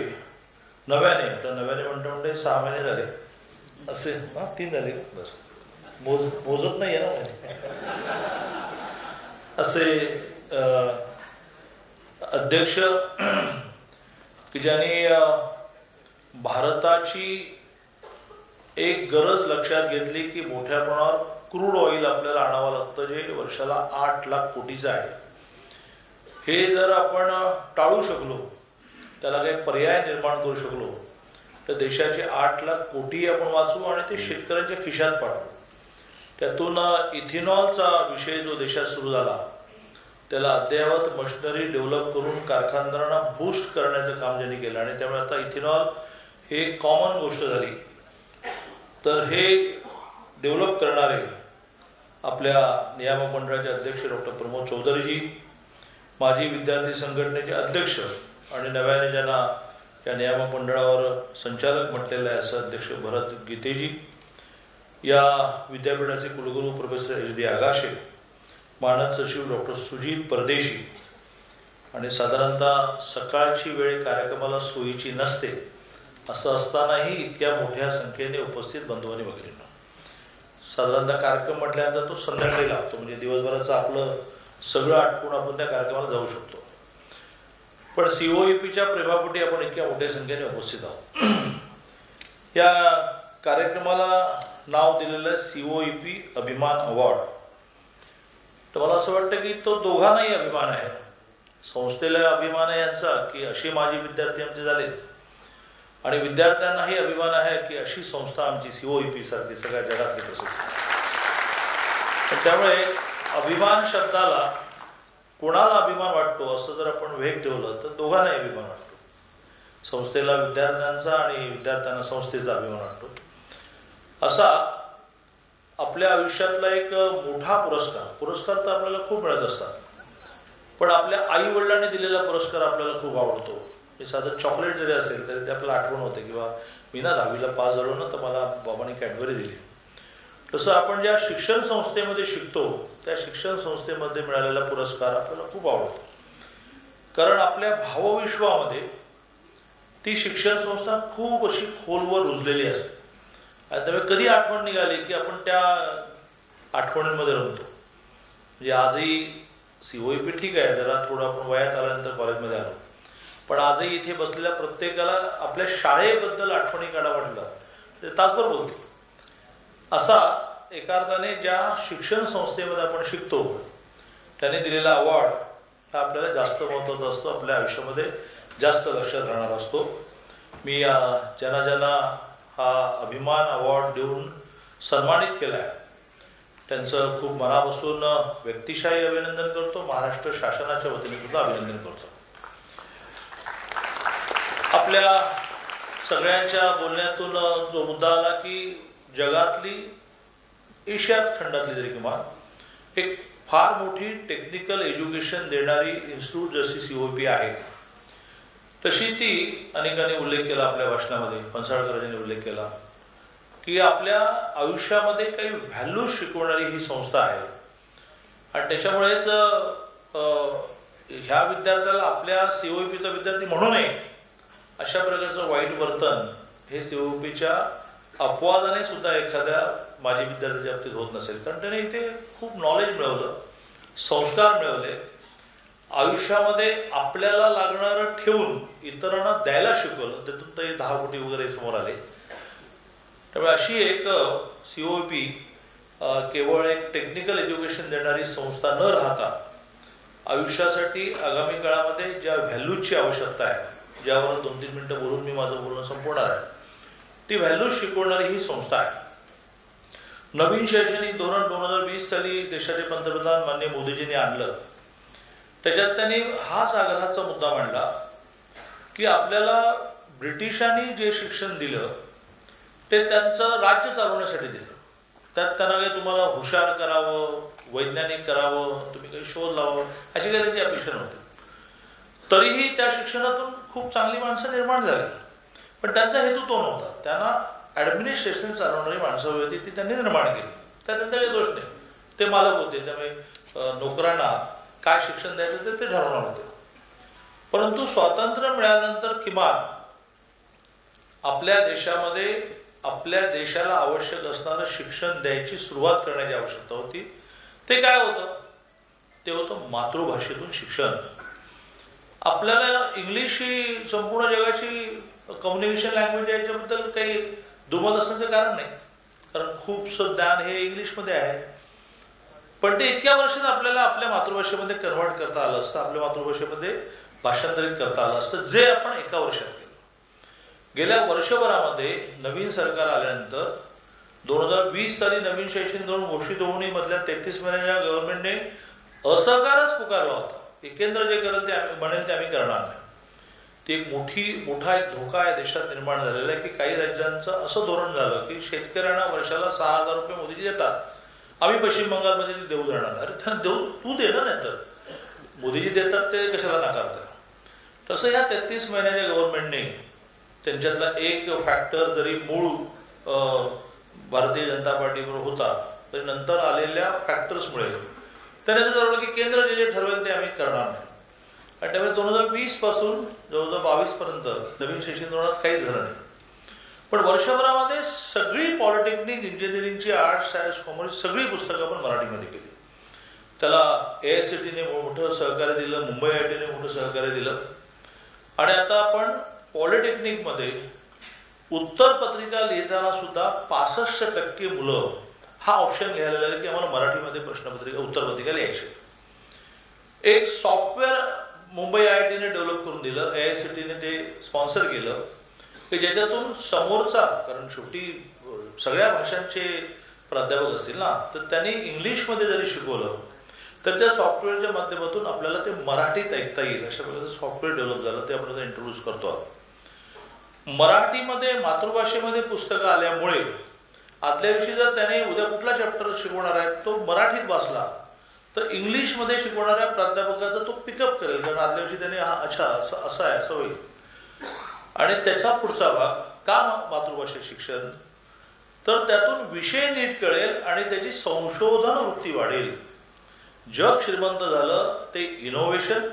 नव्याने म्हणते 6 महिने झाले असे 3 झाले बस मोजत नाही आहे ना असे अध्यक्ष की ज्यांनी भारताची एक गरज लक्षात घेतली की मोठ्या प्रमाणावर क्रूड ऑइल आपल्याला आणावं लागतं जे वर्षाला 8 लाख कोटीचं आहे. हे जर आपण टाळू शकलो, त्याला काही पर्याय निर्माण करू शकलो तर देशाचे 8 लाख कोटी आपण वाचवू आणि ते शेतकऱ्यांच्या खिशात पाठवू. त्यातून इथेनॉलचा विषय जो देशात सुरू झाला त्याला अद्ययावत मशिनरी डेव्हलप करून कारखानदारांना बूस्ट करण्याचं काम ज्यांनी केलं आणि त्यामुळे आता इथेनॉल हे कॉमन गोष्ट झाली. तर हे डेव्हलप करणारे आपल्या नियामक मंडळाचे अध्यक्ष डॉक्टर प्रमोद चौधरीजी, माजी विद्यार्थी संघटनेचे अध्यक्ष आणि नव्याने ज्यांना या नियामक मंडळावर संचालक म्हटलेलं आहे असं अध्यक्ष भरत गीतेजी, या विद्यापीठाचे कुलगुरू प्रोफेसर HD आगाशे, मानद सचिव डॉक्टर सुजीत परदेशी आणि साधारणतः सकाळची वेळ कार्यक्रमाला सोयीची नसते असं असतानाही इतक्या मोठ्या संख्येने उपस्थित बंधू आणि भगिनींना, साधारणतः कार्यक्रम म्हटल्यानंतर तो संध्याकाळी लागतो म्हणजे दिवसभराचं आपलं सगळं आटपून आपण त्या कार्यक्रमाला जाऊ शकतो. पण COEPच्या प्रेमापोटी आपण इतक्या मोठ्या संख्येने उपस्थित आहोत. या कार्यक्रमाला नाव दिलेलं आहे COEP अभिमान अवॉर्ड. तर मला असं वाटतं की तो दोघांनाही अभिमान आहे, संस्थेला अभिमान आहे यांचा की असे माजी विद्यार्थी आमचे झाले आणि विद्यार्थ्यांनाही अभिमान आहे की अशी संस्था आमची COEP सारखी सगळ्या जगातली प्रसिद्ध. त्यामुळे अभिमान शब्दाला कोणाला अभिमान वाटतो असं जर आपण वेग ठेवलं तर दोघांनाही अभिमान वाटतो. संस्थेला विद्यार्थ्यांचा आणि विद्यार्थ्यांना संस्थेचा अभिमान वाटतो. असा आपल्या आयुष्यातला एक मोठा पुरस्कार तर आपल्याला खूप मिळत असतात, पण आपल्या आई वडिलांनी दिलेला पुरस्कार आपल्याला खूप आवडतो. साधं चॉकलेट जरी असेल तरी ते आपल्याला आठवण होते किंवा मी ना 10वीला पास झालो ना तर मला बाबांनी कॅडबरी दिली. तसं आपण ज्या शिक्षण संस्थेमध्ये शिकतो त्या शिक्षण संस्थेमध्ये मिळालेला पुरस्कार आपल्याला खूप आवडतो, कारण आपल्या भावविश्वामध्ये ती शिक्षण संस्था खूप अशी खोलवर रुजलेली असते आणि त्यामुळे कधी आठवण निघाली की आपण त्या आठवणींमध्ये रमतो. म्हणजे आजही COEP ठीक आहे, जरा थोडं आपण वयात आल्यानंतर कॉलेजमध्ये आलो, पण आजही इथे बसलेल्या प्रत्येकाला आपल्या शाळेबद्दल आठवणी काढा वाटलं ते तासभर बोलतील. असा एका अर्थाने ज्या शिक्षण संस्थेमध्ये आपण शिकतो त्याने दिलेला अवॉर्ड हा आपल्याला जास्त महत्त्वाचा असतो, आपल्या आयुष्यामध्ये जास्त लक्षात राहणार असतो. मी ज्यांना ज्यांना हा अभिमान अवॉर्ड देऊन सन्मानित केला आहे त्यांचं खूप मनापासून व्यक्तिशाही अभिनंदन करतो, महाराष्ट्र शासनाच्या वतीने सुद्धा अभिनंदन करतो. आपल्या सगळ्यांच्या बोलण्यातून जो मुद्दा आला की जगातली एशियात खंडातली तरी किमान एक फार मोठी टेक्निकल एज्युकेशन देणारी इन्स्टिट्यूट जशी COEP आहे तशी ती अनेकांनी उल्लेख केला आपल्या भाषणामध्ये. पणसाळकरांनी उल्लेख केला की आपल्या आयुष्यामध्ये काही व्हॅल्यू शिकवणारी ही संस्था आहे आणि त्याच्यामुळेच ह्या विद्यार्थ्याला आपल्या COEPचा विद्यार्थी म्हणू नये अशा प्रकारचं वाईट वर्तन हे COEPच्या अपवादाने सुद्धा एखाद्या माजी विद्यार्थ्याच्या बाबतीत होत नसेल. कारण त्याने इथे खूप नॉलेज मिळवलं, संस्कार मिळवले, आयुष्यामध्ये आपल्याला लागणारं ठेवून इतरांना द्यायला शिकवलं, त्यातून ते 10 कोटी वगैरे समोर आले. त्यामुळे अशी एक COEP केवळ एक टेक्निकल एज्युकेशन देणारी संस्था न राहता आयुष्यासाठी आगामी काळामध्ये ज्या व्हॅल्यूजची आवश्यकता आहे, ज्यावर 2-3 मिनिटं बोलून मी माझं बोलणं संपवणार आहे, ती व्हॅल्यूज शिकवणारी ही संस्था आहे. नवीन शैक्षणिक धोरण 2020 साली देशाचे पंतप्रधान माननीय मोदीजींनी आणलं. त्याच्यात त्यांनी हाच आग्रहाचा मुद्दा मांडला की आपल्याला ब्रिटिशांनी जे शिक्षण दिलं ते त्यांचं राज्य चालवण्यासाठी दिलं. त्यात त्यांना काही तुम्हाला हुशार करावं, वैज्ञानिक करावं, तुम्ही काही शोध लावावं अशी काही त्यांची अपेक्षा नव्हती. तरीही त्या शिक्षणातून खूप चांगली माणसं निर्माण झाली, पण त्यांचा हेतू तो नव्हता. त्यांना ॲडमिनिस्ट्रेशन चालवणारी माणसं होती ती त्यांनी निर्माण केली, त्यात त्यांचा काही दोष नाही. ते मालक होते, त्यामुळे नोकरांना काय शिक्षण द्यायचं ते ठरवणार होते. परंतु स्वातंत्र्य मिळाल्यानंतर किमान आपल्या देशामध्ये आपल्या देशाला आवश्यक असणारं शिक्षण द्यायची सुरुवात करण्याची आवश्यकता होती. ते काय होतं? ते होतं मातृभाषेतून शिक्षण. आपल्याला इंग्लिश ही संपूर्ण जगाची कम्युनिकेशन लँग्वेज आहे, याच्याबद्दल काही दुमत असण्याचं कारण नाही, कारण खूपसं ज्ञान हे इंग्लिशमध्ये आहे. पण ते इतक्या वर्षात आपल्याला आपल्या मातृभाषेमध्ये कन्वर्ट करता आलं असतं, आपल्या मातृभाषेमध्ये भाषांतरित करता आलं असतं, जे आपण एका वर्षात केलं. गेल्या वर्षभरामध्ये नवीन सरकार आल्यानंतर 2020 साली नवीन शैक्षणिक धोरण घोषित होऊन मधल्या 33 महिन्याच्या गव्हर्नमेंटने असहकारच पुकारला होता की केंद्र जे करेल ते म्हणेल ते आम्ही करणार नाही. ती एक मोठा एक धोका या देशात निर्माण झालेला आहे की काही राज्यांचं असं धोरण झालं की शेतकऱ्यांना वर्षाला 6,000 रुपये मोदीजी देतात, आम्ही पश्चिम बंगालमध्ये देऊ देणार. अरे त्यांना देऊ, तू दे ना, नाही तर मोदीजी देतात ते कशाला नाकारतात. तसं ह्या 33 महिन्याच्या गव्हर्नमेंटने त्यांच्यातला एक फॅक्टर जरी मूळ भारतीय जनता पार्टीबरोबर होता तरी नंतर आलेल्या फॅक्टर्समुळे त्याने असं ठरवलं की केंद्र जे जे ठरवेल ते आम्ही करणार नाही. आणि त्यामुळे 2020 पासून जवळजवळ 22 पर्यंत नवीन शैक्षणिक धोरणात काहीच झालं नाही. पण वर्षभरामध्ये सगळी पॉलिटेक्निक, इंजिनिअरिंगची, आर्ट्स, सायन्स, कॉमर्स सगळी पुस्तकं आपण मराठीमध्ये केली. त्याला AICTने मोठं सहकार्य दिलं, मुंबई IITने मोठं सहकार्य दिलं. आणि आता आपण पॉलिटेक्निकमध्ये उत्तर पत्रिका लिहिताना सुद्धा 65% मुलं हा ऑप्शन घ्यायला लागले की आम्हाला मराठीमध्ये प्रश्नपत्रिका उत्तरपत्रिका लिहायची. एक सॉफ्टवेअर मुंबई IITने डेव्हलप करून दिलं, AICTने ते स्पॉन्सर केलं की ज्याच्यातून समोरचा, कारण शेवटी सगळ्या भाषांचे प्राध्यापक असतील ना, तर त्यांनी इंग्लिशमध्ये जरी शिकवलं तर त्या सॉफ्टवेअरच्या माध्यमातून आपल्याला ते मराठीत ऐकता येईल अशा प्रकारचं सॉफ्टवेअर डेव्हलप झालं. ते आपण आता इंट्रोड्यूस करतो आहोत. मराठीमध्ये मातृभाषेमध्ये पुस्तकं आल्यामुळे आदल्या दिवशी जर त्याने उद्या कुठला चॅप्टर शिकवणार आहे तो मराठीत वाचला तर इंग्लिशमध्ये शिकवणाऱ्या प्राध्यापकाचा तो पिकअप करेल, कारण आदल्या दिवशी त्याने अच्छा असं आहे असं होईल. आणि त्याचा पुढचा भाग का मातृभाषेत शिक्षण, तर त्यातून विषय नीट कळेल आणि त्याची संशोधन वृत्ती वाढेल. जग श्रीमंत झालं ते इनोव्हेशन,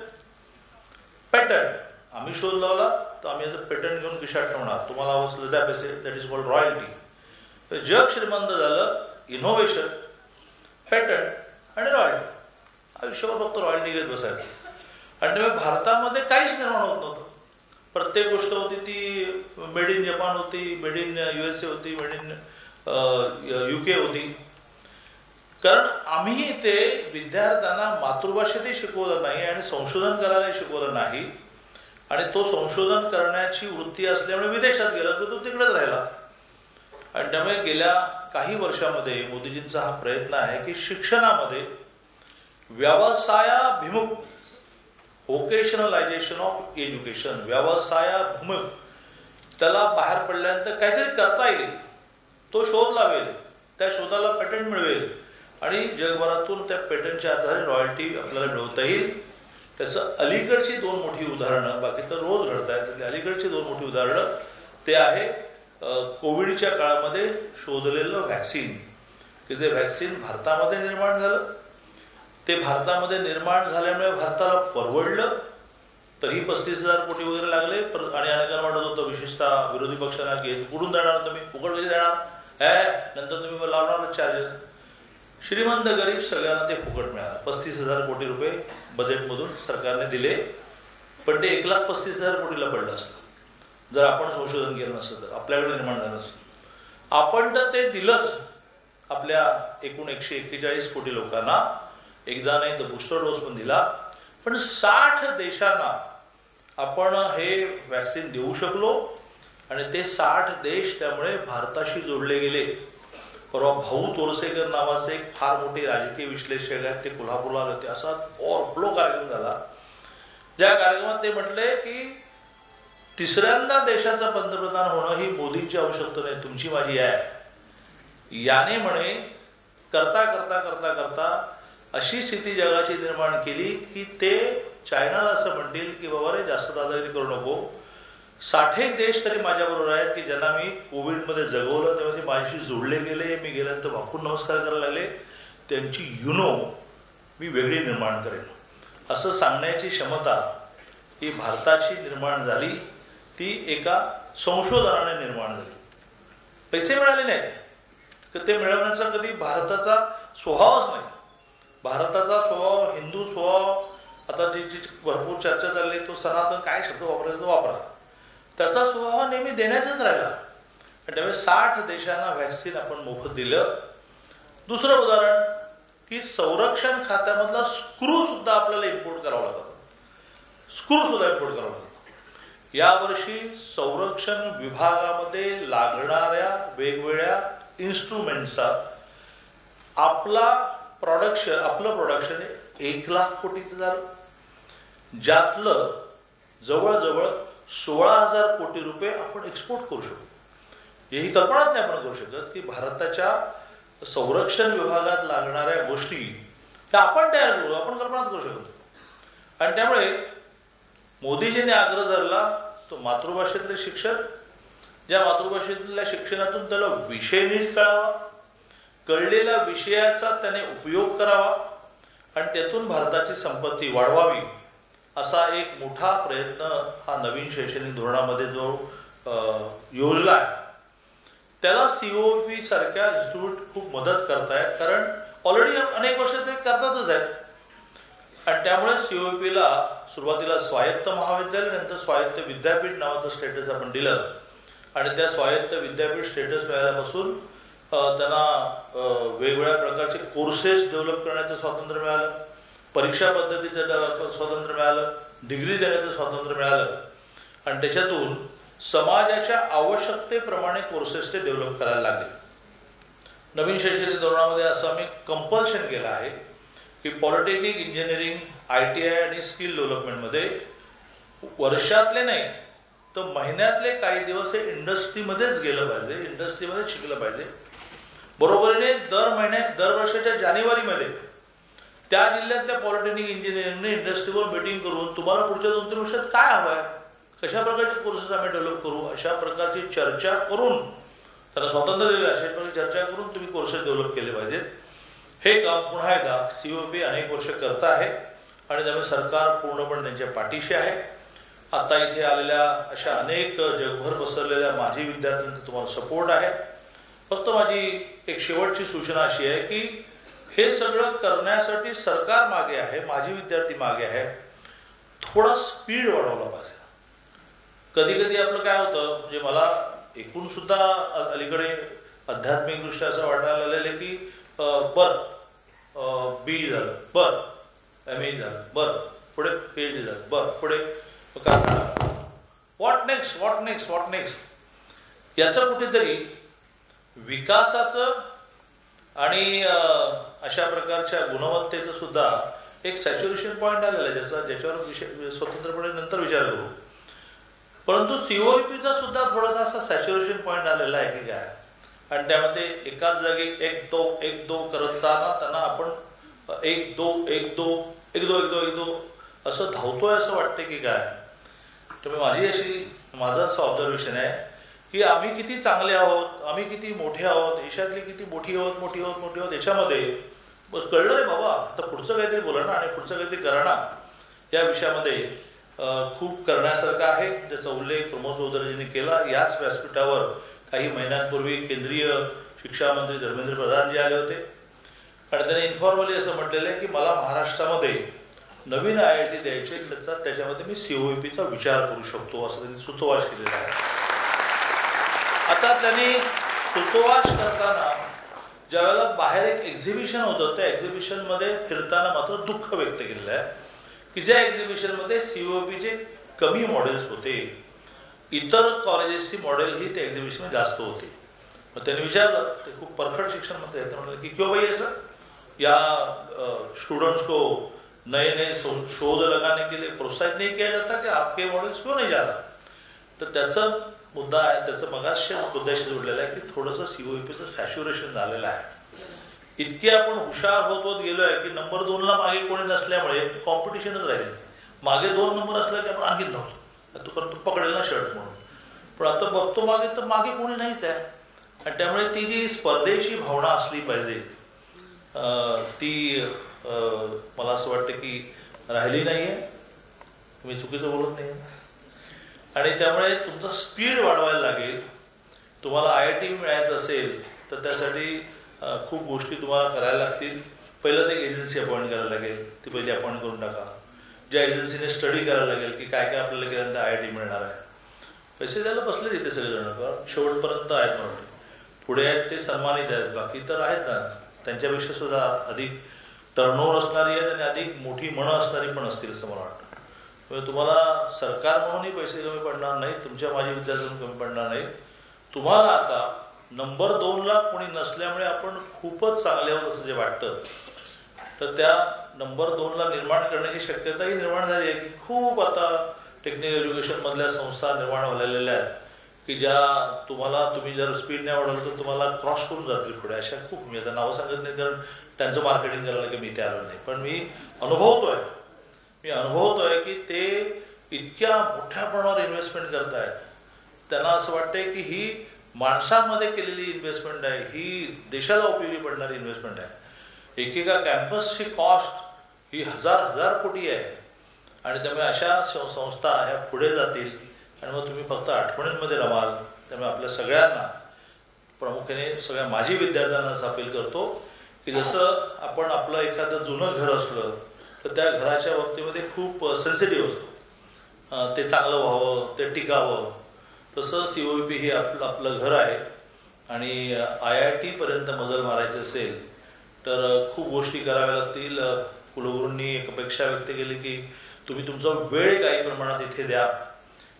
पॅटर्न. आम्ही शोध लावला तर आम्ही याचं पेटंट घेऊन खिशात ठेवणार, तुम्हाला आवडलं त्या पैसे, दॅट इज कॉल्ड रॉयल्टी. तर जग श्रीमंत झालं इनोव्हेशन, पॅटंट आणि रॉयल्टी. आयुष्यावर फक्त रॉयल्टी घेत बसायचं. आणि त्यामुळे भारतामध्ये काहीच निर्माण होत नव्हतं. प्रत्येक गोष्ट होती ती मेड इन जपान होती, मेड इन USA होती, मेड इन UK होती. कारण आम्ही इथे विद्यार्थ्यांना मातृभाषेतही शिकवलं नाही आणि संशोधन करायला शिकवलं नाही. आणि तो संशोधन करण्याची वृत्ती असल्यामुळे विदेशात गेला तर तो तिकडेच राहिला. आणि त्यामुळे गेल्या काही वर्षामध्ये मोदीजींचा हा प्रयत्न आहे की शिक्षणामध्ये व्यवसायाभिमुख, व्होकेशनलायझेशन ऑफ एज्युकेशन, व्यवसायाभिमुख, त्याला बाहेर पडल्यानंतर काहीतरी करता येईल, तो शोध लावेल, त्या शोधाला पेटंट मिळवेल आणि जगभरातून त्या पेटंटच्या आधारे रॉयल्टी आपल्याला मिळवता येईल. त्याचं अलीकडची 2 मोठी उदाहरणं, बाकी तर रोज घडत आहेत, त्यातली अलीकडची 2 मोठी उदाहरणं ते आहे कोविडच्या काळामध्ये शोधलेलं व्हॅक्सिन, की जे व्हॅक्सिन भारतामध्ये निर्माण झालं. ते भारतामध्ये निर्माण झाल्यामुळे भारताला परवडलं, तरी 35,000 कोटी वगैरे लागले. आणि अनेकांना वाटत होतं, विशेषतः विरोधी पक्षांना, की कुठून देणार तुम्ही, फुकट कधी देणार, नंतर तुम्ही लावणार चार्जेस. श्रीमंत गरीब सगळ्यांना ते फुकट मिळालं. 35,000 कोटी रुपये बजेटमधून सरकारने दिले, पण ते 1,35,000 कोटीला पडलं असतं जर आपण संशोधन केलं नसतं, तर आपल्याकडे निर्माण झालं असतं. आपण तर ते दिलंच आपल्या एकूण 141 कोटी लोकांना, एकदा नाही तर बूस्टर डोस पण दिला. पण 60 देशांना आपण हे व्हॅक्सिन देऊ शकलो आणि ते 60 देश त्यामुळे भारताशी जोडले गेले. परवा भाऊ तोरसेकर नावाचे एक फार मोठे राजकीय विश्लेषक आहेत, ते कोल्हापूरला आले होते. असा ओव्हरफ्लो कार्यक्रम झाला, ज्या कार्यक्रमात ते म्हटले की 3ऱ्यांदा देशाचा पंतप्रधान होणं ही मोदींची आवश्यकता नाही, तुमची माझी आहे. याने म्हणे करता करता करता करता अशी स्थिती जगाची निर्माण केली की ते चायनाला असं म्हणतील की बाबा रे जास्त दादागिरी करू नको. 60 देश तरी माझ्याबरोबर आहेत की ज्यांना मी कोविडमध्ये जगवलं, तेव्हा ते माझ्याशी जोडले गेले, मी गेल्यानंतर वाकून नमस्कार करायला लागले, त्यांची मी वेगळी निर्माण करेन असं सांगण्याची क्षमता ही भारताची निर्माण झाली. ती एका संशोधनाने निर्माण झाली. पैसे मिळाले नाहीत, तर ते मिळवण्याचा कधी भारताचा स्वभावच नाही. भारताचा स्वभाव, हिंदू स्वभाव, आता जी भरपूर चर्चा चालली, तो सनातन काय शब्द वापरायचा तो वापरा, त्याचा स्वभाव हा नेहमी देण्याचाच राहिला. आणि त्यामुळे 60 देशांना व्हॅक्सिन आपण मोफत दिलं. दुसरं उदाहरण की संरक्षण खात्यामधला स्क्रू सुद्धा आपल्याला इम्पोर्ट करावा लागतो. स्क्रू सुद्धा इम्पोर्ट करावा लागतो. यावर्षी संरक्षण विभागामध्ये लागणाऱ्या वेगवेगळ्या इन्स्ट्रुमेंटचा आपलं प्रोडक्शन 1,00,000 कोटीचं झालं, ज्यातलं जवळजवळ 16,000 कोटी रुपये आपण एक्सपोर्ट करू शकतो. ही कल्पनाच नाही आपण करू शकत की भारताच्या संरक्षण विभागात लागणाऱ्या गोष्टी त्या आपण तयार करू, आपण कल्पनाच करू शकतो. आणि त्यामुळे मोदीजींनी आग्रह धरला तो मातृभाषेतले शिक्षण, ज्या मातृभाषेतल्या शिक्षणातून त्याला विषय नीट कळावा, कळलेल्या विषयाचा त्याने उपयोग करावा आणि त्यातून भारताची संपत्ती वाढवावी, असा एक मोठा प्रयत्न हा नवीन शैक्षणिक धोरणामध्ये जो योजला आहे, त्याला COEP सारख्या इन्स्टिट्यूट खूप मदत करतायत. कारण ऑलरेडी अनेक वर्ष ते करतातच आहेत. आणि त्यामुळे COEPला सुरुवातीला स्वायत्त महाविद्यालय, नंतर स्वायत्त विद्यापीठ नावाचं स्टेटस आपण दिलं. आणि त्या स्वायत्त विद्यापीठ स्टेटस मिळाल्यापासून त्यांना वेगवेगळ्या प्रकारचे कोर्सेस डेव्हलप करण्याचं स्वातंत्र्य मिळालं, परीक्षा पद्धतीचं स्वातंत्र्य मिळालं, डिग्री देण्याचं स्वातंत्र्य मिळालं. आणि त्याच्यातून समाजाच्या आवश्यकतेप्रमाणे कोर्सेस ते डेव्हलप करायला लागले. नवीन शैक्षणिक धोरणामध्ये असं आम्ही कंपल्शन केलं आहे की पॉलिटेक्निक, इंजिनिअरिंग, ITI आणि स्किल डेव्हलपमेंटमध्ये वर्षातले नाही तर महिन्यातले काही दिवस हे इंडस्ट्रीमध्येच गेलं पाहिजे, इंडस्ट्रीमध्येच शिकलं पाहिजे. बरोबरीने दर वर्षाच्या जानेवारीमध्ये त्या जिल्ह्यातल्या पॉलिटेक्निक इंजिनिअरिंगने इंडस्ट्रीवर मीटिंग करून तुम्हाला पुढच्या 2-3 वर्षात काय हवं आहे, कशा प्रकारचे कोर्सेस आम्ही डेव्हलप करू, अशा प्रकारची चर्चा करून त्यांना स्वातंत्र्य दिलं, अशा प्रकारची चर्चा करून तुम्ही कोर्सेस डेव्हलप केले पाहिजेत. हे काम पुन्हा एकदा COEP अनेक वर्ष करत आहे आणि त्यामुळे सरकार पूर्णपणे त्यांच्या पाठीशी आहे. आता इथे आलेल्या अशा अनेक जगभर पसरलेल्या माजी विद्यार्थ्यांचा तुम्हाला सपोर्ट आहे. फक्त माझी एक शेवटची सूचना अशी आहे की हे सगळं करण्यासाठी सरकार मागे आहे, माजी विद्यार्थी मागे आहे. थोडा स्पीड वाढवला पाहिजे. कधी कधी आपलं काय होतं, म्हणजे मला एकूण सुद्धा अलीकडे आध्यात्मिकदृष्ट्या असं वाटायला लागलेलं की बी झालं, ME झालं, पुढे PhD झालं, पुढे व्हॉट नेक्स्ट. याचं कुठेतरी विकासाचं आणि अशा प्रकारच्या गुणवत्तेचं सुद्धा एक सॅच्युरेशन पॉईंट आलेला आहे, ज्याच्यावर स्वतंत्रपणे नंतर विचार करू. परंतु COEPचा सुद्धा थोडासा असा सॅच्युरेशन पॉईंट आलेला आहे की काय, आणि त्यामध्ये एकाच जागी एक दो करताना त्यांना आपण एक दो असं धावतोय असं वाटतं की काय. त्यामुळे माझं असं ऑब्झर्वेशन आहे की आम्ही किती चांगले आहोत, आम्ही किती मोठे आहोत, देशातली किती मोठी आहोत याच्यामध्ये कळलं रे बाबा, आता पुढचं काहीतरी बोला ना आणि पुढचं काहीतरी करा ना. या विषयामध्ये खूप करण्यासारखं आहे, ज्याचा उल्लेख प्रमोद चौधरीजींनी केला. याच व्यासपीठावर काही महिन्यांपूर्वी केंद्रीय शिक्षा मंत्री धर्मेंद्र प्रधानजी आले होते आणि त्यांनी इन्फॉर्मली असं म्हटलेलं आहे की मला महाराष्ट्रामध्ये नवीन IIT द्यायचे, त्याच्यामध्ये मी COEPचा विचार करू शकतो असं त्यांनी सुतोवाच केलेला आहे. आता त्यांनी सुतोवाच करताना ज्यावेळेला बाहेर एक एक्झिबिशन होतं, त्या एक्झिबिशनमध्ये फिरताना मात्र दुःख व्यक्त केलेलं आहे की ज्या एक्झिबिशनमध्ये COEPचे कमी मॉडेल्स होते, इतर कॉलेजेसची मॉडेल ही त्या एक्झिबिशन जास्त होती. मग त्यांनी विचारलं, ते खूप परखड शिक्षण मंत्री आहेत, म्हणाले की क्यों भाई ऐसा, या स्टूडेंट्स को नए शोध लगाने के लिए प्रोत्साहित नहीं किया जाता कि आपके मॉडेल्स क्यों नहीं जा रहा. तर त्याचा मुद्दा आहे, त्याचं मगाशी मुद्द्याशी जोडलेला आहे की थोडंसं COEPचं सॅच्युरेशन झालेलं आहे. इतके आपण हुशार होत गेलोय की नंबर 2ला मागे कोणी नसल्यामुळे कॉम्पिटिशनच राहिले. मागे 2 नंबर असला की आपण आणखीन धावतो, तू पकडेल ना शर्ट म्हणून. पण आता बघतो मागे तर मागे कोणी नाहीच आहे, आणि त्यामुळे ती जी स्पर्धेची भावना असली पाहिजे ती मला असं वाटतं की राहिली नाहीये. मी चुकीचं बोलत नाही. आणि त्यामुळे तुमचा स्पीड वाढवायला लागेल. तुम्हाला IIT मिळायचं असेल तर त्यासाठी खूप गोष्टी तुम्हाला करायला लागतील. पहिलं ते एजन्सी अपॉइंट करायला लागेल, ती पहिली अपॉइंट करून टाका. ज्या एजन्सीने स्टडी करायला लागेल की काय काय आपल्याला केल्यानंतर IIT मिळणार आहे. पैसे द्यायला बसले तिथे सगळेजण, शेवटपर्यंत आहेत म्हणून. पुढे आहेत ते सन्मानित आहेत, बाकी तर आहेत ना, त्यांच्यापेक्षा सुद्धा अधिक टर्नओव्हर असणारी आहेत आणि अधिक मोठी मनं असणारी पण असतील असं मला वाटतं. तुम्हाला सरकार म्हणूनही पैसे कमी पडणार नाहीत, तुमच्या माजी विद्यार्थ्यांना कमी पडणार नाहीत. तुम्हाला आता नंबर 2ला कोणी नसल्यामुळे आपण खूपच चांगले आहोत असं जे वाटतं, तर त्या नंबर 2ला निर्माण करण्याची शक्यताही निर्माण झाली आहे की खूप आता टेक्निकल एज्युकेशन मधल्या संस्था निर्माण झालेल्या आहेत की ज्या तुम्ही जर स्पीड नाही वाढवलं तर तुम्हाला क्रॉस करून जातील पुढे. अशा खूप, मी आता नावं सांगत नाही कारण त्यांचं मार्केटिंग करायला की मी ते आलो नाही, पण मी अनुभवतोय की ते इतक्या मोठ्या प्रमाणावर इन्व्हेस्टमेंट करतायत. त्यांना असं वाटतंय की ही माणसांमध्ये केलेली इन्व्हेस्टमेंट आहे, ही देशाला उपयोगी पडणारी इन्व्हेस्टमेंट आहे. एकेका कॅम्पसची कॉस्ट ही हजार कोटी आहे, आणि त्यामुळे अशा संस्था ह्या पुढे जातील आणि मग तुम्ही फक्त आठवणींमध्ये रमाल. त्यामुळे आपल्या सगळ्यांना, प्रामुख्याने सगळ्या माजी विद्यार्थ्यांना असं अपील करतो की जसं आपण आपलं एखादं जुनं घर असलं तर त्या घराच्या बाबतीमध्ये खूप सेन्सिटिव्ह असतो, ते चांगलं व्हावं, ते टिकावं. तसं COEP हे आपलं घर आहे, आणि IIT पर्यंत मजल मारायचे असेल तर खूप गोष्टी कराव्या लागतील. कुलगुरूंनी एक अपेक्षा व्यक्त केली की तुम्ही तुमचा वेळ काही प्रमाणात इथे द्या,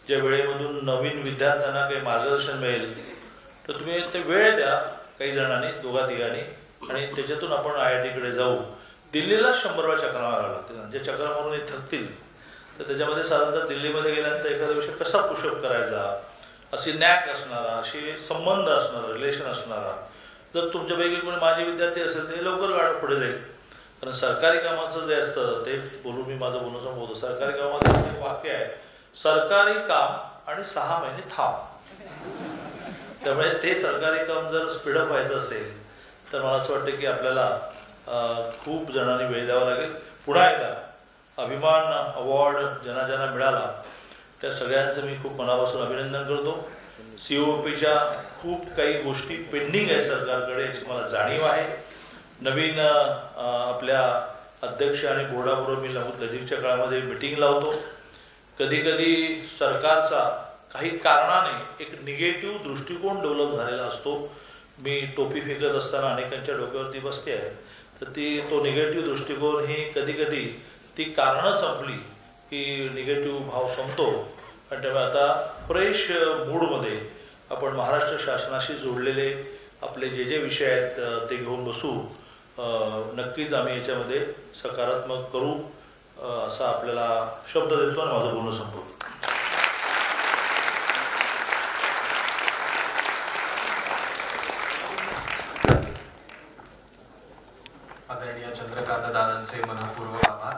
ज्या वेळेमधून नवीन विद्यार्थ्यांना काही मार्गदर्शन मिळेल तर तुम्ही ते वेळ द्या काही जणांनी, 2-3, आणि त्याच्यातून आपण IIT कडे जाऊ. दिल्लीला 100 चक्रा माराव्या लागतील. जे चक्रा मारून थकतील तर त्याच्यामध्ये साधारणतः दिल्लीमध्ये गेल्यानंतर एखाद्या विषय कसा पुशअप करायचा, अशी नॅक असणारा, अशी संबंध असणारा, रिलेशन असणारा जर तुमच्यापैकी कोणी माझे विद्यार्थी असेल तर लवकर गाडं पुढे जाईल. कारण सरकारी कामाचं जे असतं ते बोलून मी माझं बोलणं संपवतो. सरकारी कामामध्ये असं एक वाक्य आहे, सरकारी काम आणि 6 महिने थांब. त्यामुळे ते सरकारी काम जर स्पीडअप व्हायचं असेल तर मला असं वाटतं की आपल्याला खूप जणांनी वेळ द्यावा लागेल. पुन्हा एकदा अभिमान अवॉर्ड ज्यांना ज्यांना मिळाला त्या सगळ्यांचं मी खूप मनापासून अभिनंदन करतो. COEPच्या खूप काही गोष्टी पेंडिंग आहे सरकारकडे याची मला जाणीव आहे. नवीन आपल्या अध्यक्ष आणि बोर्डाबरोबर मी नजीकच्या काळामध्ये मिटिंग लावतो. कधी कधी सरकारचा काही कारणाने एक निगेटिव्ह दृष्टिकोन डेव्हलप झालेला असतो. मी टोपी फेकत असताना अनेकांच्या डोक्यावरती बसते आहे, तर तो निगेटिव्ह दृष्टिकोन ही कधी कधी ती कारणं संपली की निगेटिव्ह भाव संपतो. आणि त्यामुळे आता फ्रेश मूडमध्ये आपण महाराष्ट्र शासनाशी जोडलेले आपले जे विषय आहेत ते घेऊन बसू. नक्कीच आम्ही याच्यामध्ये सकारात्मक करू असा आपल्याला शब्द देतो आणि माझं बोलणं संपवतो. आदरणीय चंद्रकांत दादांचे मनपूर्वक आभार.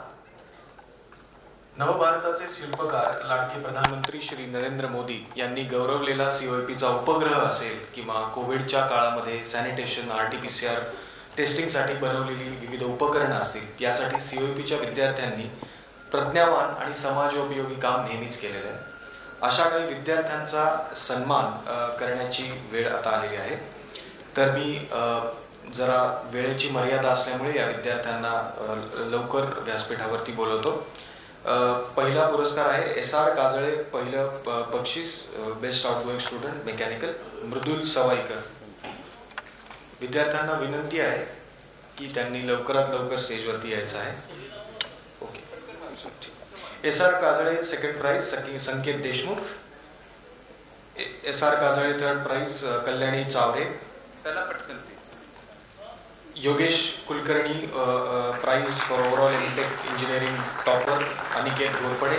नवभारताचे शिल्पकार लाडके प्रधानमंत्री श्री नरेंद्र मोदी यांनी गौरवलेला COEPचा उपग्रह असेल किंवा कोविडच्या काळामध्ये सॅनिटेशन RT-PCR टेस्टिंगसाठी बनवलेली विविध उपकरणं असतील, यासाठी COEPच्या विद्यार्थ्यांनी प्रज्ञावान आणि समाजोपयोगी काम नेहमीच केलेलं आहे. अशा काही विद्यार्थ्यांचा सन्मान करण्याची वेळ आता आलेली आहे. तर मी जरा वेळेची मर्यादा असल्यामुळे या विद्यार्थ्यांना लवकर व्यासपीठावरती बोलवतो. पहिला पुरस्कार आहे SR काजळे, पहिलं बक्षीस बेस्ट आउटगोईंग स्टुडंट मेकॅनिकल मृदुल सवाईकर. विद्यार्थ्यांना विनंती आहे की त्यांनी लवकरात लवकर स्टेजवरती यायचं आहे. Okay. SR Kajale second prize Sanket Deshmukh. SR Kajale third prize Kalyani Chaware. चला पटकन. Yogesh Kulkarni prize for overall MTech engineering topper Aniket Ghorpade.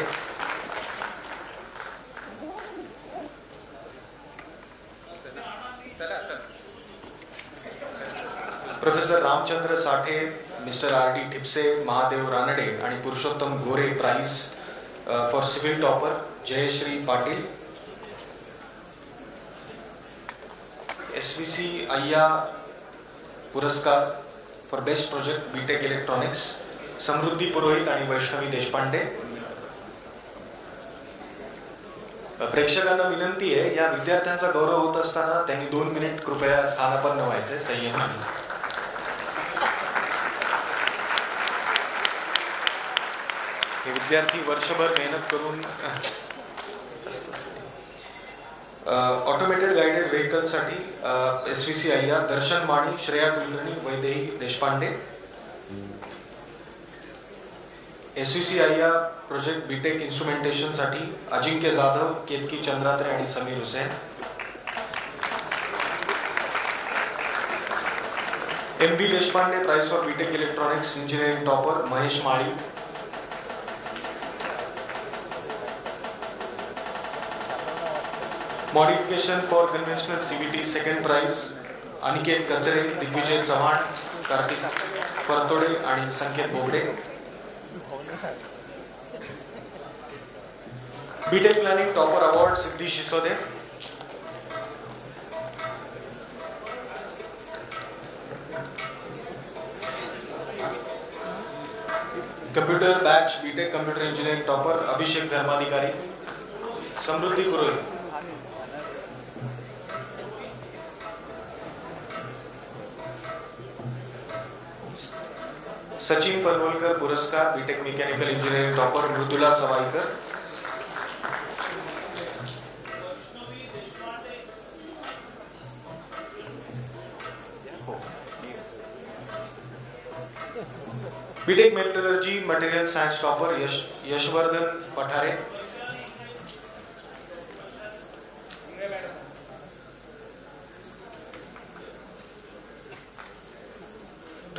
Professor Ramchandra Sathe, mister RD Thipse, Mahadev Ranade आणि Purushottam Gore prize for civil topper Jayashree Patil. SVC Ayya पुरस्कार for best project BTech electronics Samruddhi Purohit आणि वैष्णवी देशपांडे. प्रेक्षकांना विनंती आहे, या विद्यार्थ्यांचा गौरव होत असताना त्यांनी 2 मिनिट कृपया स्थानापन्न व्हायचे संयमाने. हे विद्यार्थी वर्षभर मेहनत करून ऑटोमेटेड गाइडेड व्हेकलसाठी SVC Ayya, Darshan Mani, Shreya Kulkarni, Vaidehi Deshpande. SVC Ayya project BTech instrumentation साठी अजिंक्य जाधव, केतकी चंद्रात्रे आणि Sameer Hussain. MV Deshpande prize for BTech electronics engineering topper Mahesh Mali. Modification for conventional CVT second prize Aniket Kachare, Digvijay Chavan, Kartik Partode आणि Sanket Bobde. BTech planning topper award Siddhi Shisode. Computer batch BTech computer engineering topper Abhishek Dharmadhikari. Samruddhi Purohit. Sachin Panvalkar पुरस्कार BTech mechanical engineering topper Mridula Sawaikar. BTech metallurgy material science topper Yashwardhan Pathare.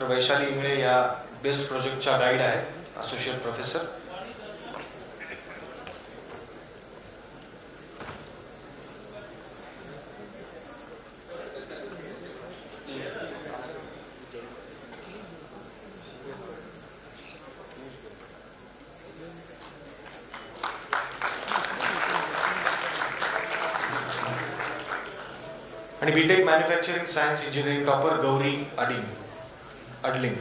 Vaishali Ingale या best प्रोजेक्टच्या guide आहेत, associate professor. आणि BTech manufacturing science engineering topper Gauri Adling.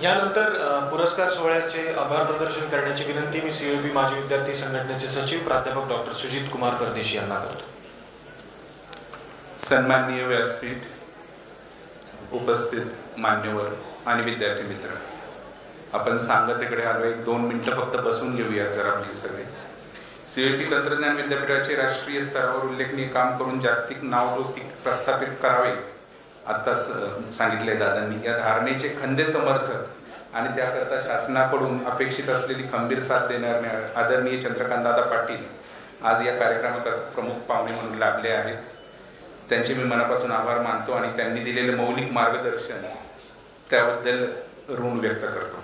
यानंतर पुरस्कार सोहळ्याचे आभार प्रदर्शन करण्याची विनंती मी सीओपी माजी विद्यार्थी संघटनेचे सचिव प्राध्यापक डॉक्टर सुजित कुमार परदेशी यांना करतो. सन्माननीय व्यासपीठ, उपस्थित मान्यवर आणि विद्यार्थी मित्र, आपण सांगतेकडे आलो. 1-2 मिनिटं फक्त बसून घेऊया जरा प्लीज सगळे. सीओपी तंत्रज्ञान विद्यापीठाचे राष्ट्रीय स्तरावर उल्लेखनीय काम करून जागतिक नावलौकिक प्रस्थापित करावे आता सांगितले दादांनी. या धारणेचे खंदे समर्थक आणि त्याकरता शासनाकडून अपेक्षित असलेली खंबीर साथ देणारे आदरणीय चंद्रकांतदादा पाटील आज या कार्यक्रमाकरता प्रमुख पाहुणे म्हणून लाभले आहेत. त्यांचे मी मनापासून आभार मानतो आणि त्यांनी दिलेले मौलिक मार्गदर्शन त्याबद्दल ऋण व्यक्त करतो.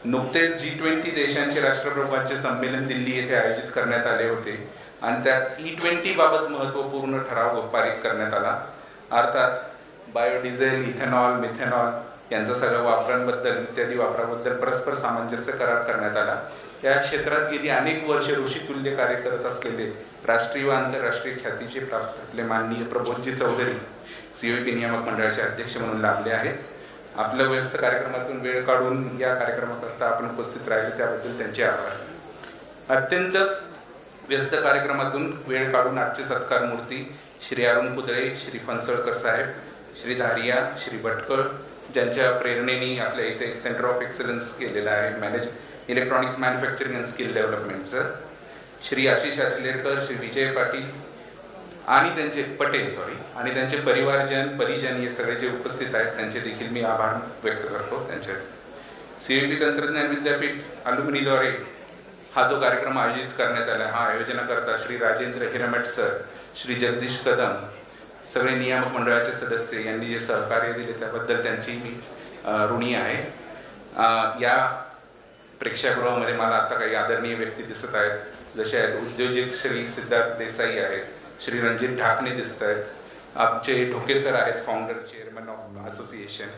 नुकतेच G20 देशांचे राष्ट्रप्रमुखांचे संमेलन दिल्ली येथे आयोजित करण्यात आले होते आणि त्यात E20 बाबत महत्त्वपूर्ण ठराव पारित करण्यात आला. अर्थात बायोडिझेल, इथेनॉल, मिथेनॉल यांचा सगळ्या वापरांबद्दल इत्यादी वापराबद्दल परस्पर सामंजस्य करार करण्यात आला. या क्षेत्रात गेली अनेक वर्षे ऋषितुल्य कार्य करत असलेले राष्ट्रीय व आंतरराष्ट्रीय ख्यातीचे प्राप्त आपले माननीय प्रबोधजी चौधरी सीओपी नियामक मंडळाचे अध्यक्ष म्हणून लाभले आहेत. आपल्या व्यस्त कार्यक्रमातून वेळ काढून या कार्यक्रमाकरता आपण उपस्थित राहिले त्याबद्दल त्यांचे आभार. अत्यंत व्यस्त कार्यक्रमातून वेळ काढून आजचे सत्कार मूर्ती श्री अरुण कुदळे, श्री फणसळकर साहेब, श्री धारिया, श्री भटकळ, ज्यांच्या प्रेरणेने आपल्या इथे एक सेंटर ऑफ एक्सलन्स केलेला आहे इलेक्ट्रॉनिक्स मॅन्युफॅक्चरिंग अँड स्किल डेव्हलपमेंटचं, श्री आशिष आचलेरकर, श्री विजय पाटील आणि त्यांचे आणि त्यांचे परिजन हे सगळे जे उपस्थित आहेत त्यांचे देखील मी आभार व्यक्त करतो. त्यांच्या सीओपी तंत्रज्ञान विद्यापीठ अलुमिनीद्वारे हा जो कार्यक्रम आयोजित करण्यात आला, हा आयोजनाकरता श्री राजेंद्र हिरमठ सर, श्री जगदीश कदम, सगळे नियामक मंडळाचे सदस्य यांनी जे सहकार्य दिले त्याबद्दल त्यांची मी ऋणी आहे. या प्रेक्षागृहामध्ये मला आता काही आदरणीय व्यक्ती दिसत आहेत, जसे आहेत उद्योजक श्री सिद्धार्थ देसाई आहेत, श्री रणजित ढाकणे दिसत आहेत, आमचे ढोके सर आहेत, founder chairman of association,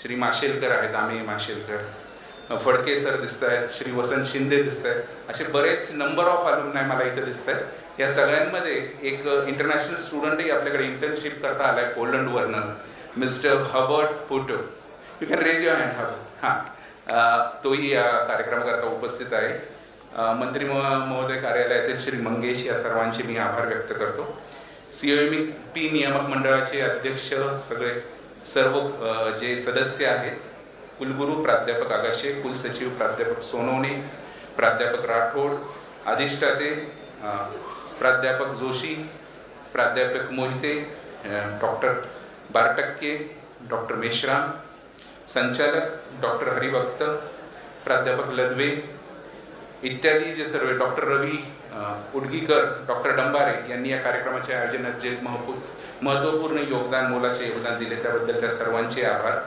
Shri Mashelkar आहेत, आम्ही माशेलकर, फडके सर दिसत आहेत, श्री वसंत शिंदे दिसत आहेत, असे बरेच नंबर ऑफ अलुमनाय मला इथे दिसत आहेत. या सगळ्यांमध्ये एक इंटरनॅशनल स्टुडंटही आपल्याकडे इंटर्नशिप करता आलाय पोलंडवरनं, mister Hubert Poto. You can raise your hand. हां, तोही या कार्यक्रमाकरता उपस्थित आहे. मंत्री महोदय कार्यालयातील श्री मंगेश या सर्वांचे मी आभार व्यक्त करतो. COEP नियामक मंडळाचे अध्यक्ष सर्व जे सदस्य आहेत, कुलगुरू प्राध्यापक आगाशे, कुलसचिव प्राध्यापक सोनवणे, प्राध्यापक राठोड, अधिष्ठाते प्राध्यापक जोशी, प्राध्यापक मोहिते, डॉक्टर बारटक्के, डॉक्टर मेश्राम, संचालक डॉक्टर हरिभक्त, प्राध्यापक लदवे इत्यादी जे सर्व, डॉक्टर रवी उडगीकर, डॉक्टर डंबारे यांनी या कार्यक्रमाच्या आयोजनात जे महत्त्वपूर्ण मोलाचे योगदान दिले त्याबद्दल त्या सर्वांचे आभार.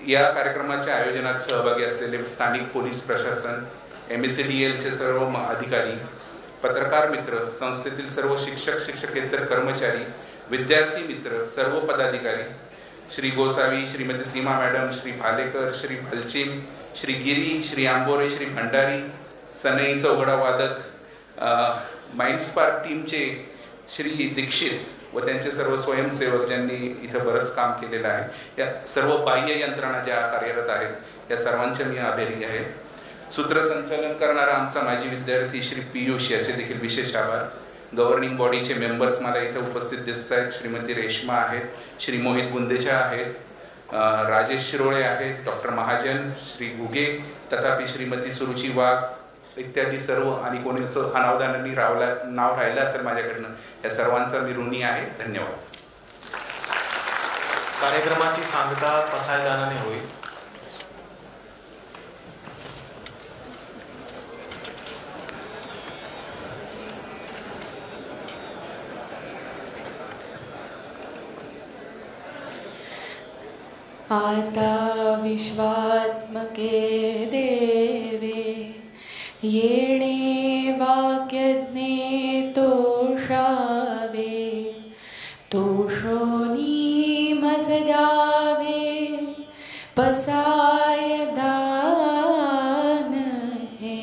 या कार्यक्रमाच्या आयोजनात सहभागी असलेले स्थानिक पोलीस प्रशासन, MSCDLचे सर्व अधिकारी, पत्रकार मित्र, संस्थेतील सर्व शिक्षक, शिक्षकेतर कर्मचारी, विद्यार्थी मित्र, सर्व पदाधिकारी, श्री गोसावी, श्रीमती सीमा मॅडम, श्री भालेकर, श्री भलचिम, श्री गिरी, श्री आंबोरे, श्री भंडारी, सनई चौघडा वादक, माइंडस्पार्क टीमचे श्री दीक्षित व त्यांचे सर्व स्वयंसेवक ज्यांनी इथं बरंच काम केलेलं आहे, या सर्व बाह्य यंत्रणा ज्या कार्यरत आहेत या सर्वांचे मी आभारी आहे. सूत्रसंचालन करणारा आमचा माजी विद्यार्थी श्री पियुष याचे देखील विशेष आभार. गव्हर्निंग बॉडीचे मेंबर्स मला इथे उपस्थित दिसत आहेत. श्रीमती रेश्मा आहेत, श्री मोहित बुंदेजा आहेत, राजेश शिरोळे आहेत, डॉक्टर महाजन, श्री घुगे, तथापि श्रीमती सुरुची वाघ इत्यादी सर्व, आणि कोणीचं अनावधानाने नाव राहिलं असेल माझ्याकडनं, या सर्वांचा मी ऋणी आहे. धन्यवाद. कार्यक्रमाची सांगता पसायदानाने होईल. आता विश्वात्मके देवे येणे वाक्यज्ञे तोषावे, तोषोनी मजद्यावे पसाय दान हे.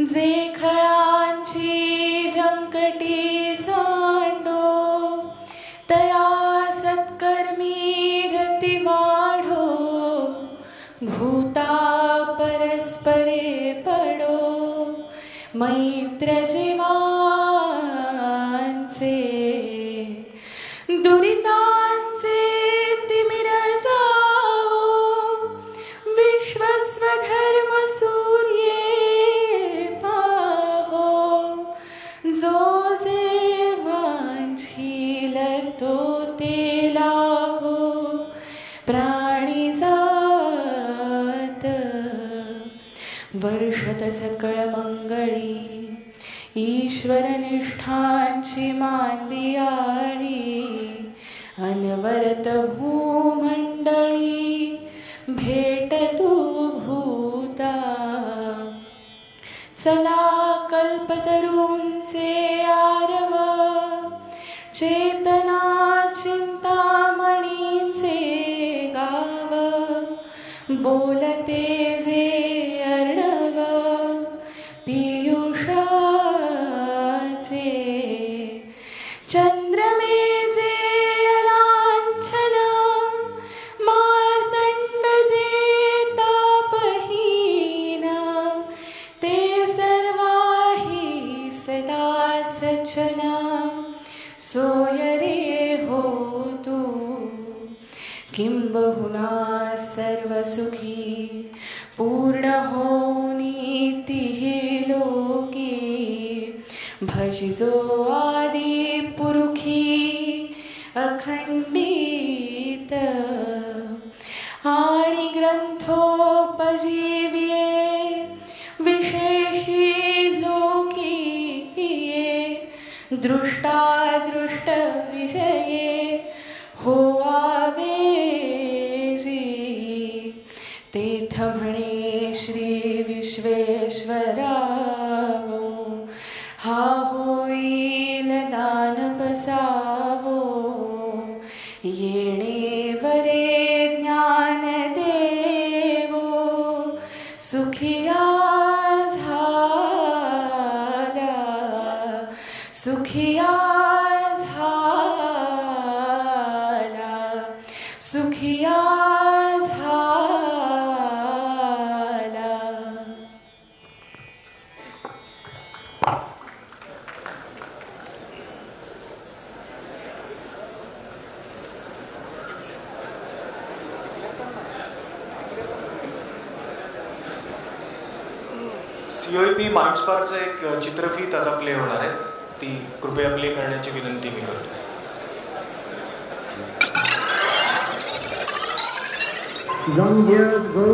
जे खळांची व्यंकटी सांडो, तया सत्कर्मी रती वाढो. भूता परस्परे पडो, मैत्र जीवांचे. दुरितांचे तिमिर जावो, विश्वस्वधर्म सूर्ये पाहो. जो जे वांछील तो ते लाहो, प्राणी जात. वर्षत सकळ मंगळी, ईश्वर निष्ठांची मांदियाळी. अनवरत भूमंडळी, भेट तू भूता. चला कल्पतरूंचे आरव, चेतना चिंतामणींचे गाव. बोलते जे अर्णव पियुषाचे, चंद्रमेजे अलांछन. मार्तंड जे तापहीन, ते सर्वाही सदा सचन. सोय रे हो तू, किंबहुना सर्वसुखी. पूर्ण होनी तिहि लोकी, भजिजो आदि पुरुखी अखंडित. आणि ग्रंथोपजीव्ये विशेषी लोकी. दृष्टादृष्ट विजये होवावे जी. तेथ म्हणे श्री विश्वेश्वरा, हा होईल दान पसावो. येणे वरे ज्ञान देवो, सुखिया झाला. सुखिया झाला, सुखिया झाला. सीओईपी माइंडस्पार्कचं एक चित्रफीत आता प्ले होणार आहे, ती कृपया प्ले करण्याची विनंती मी करतो. Long years ago,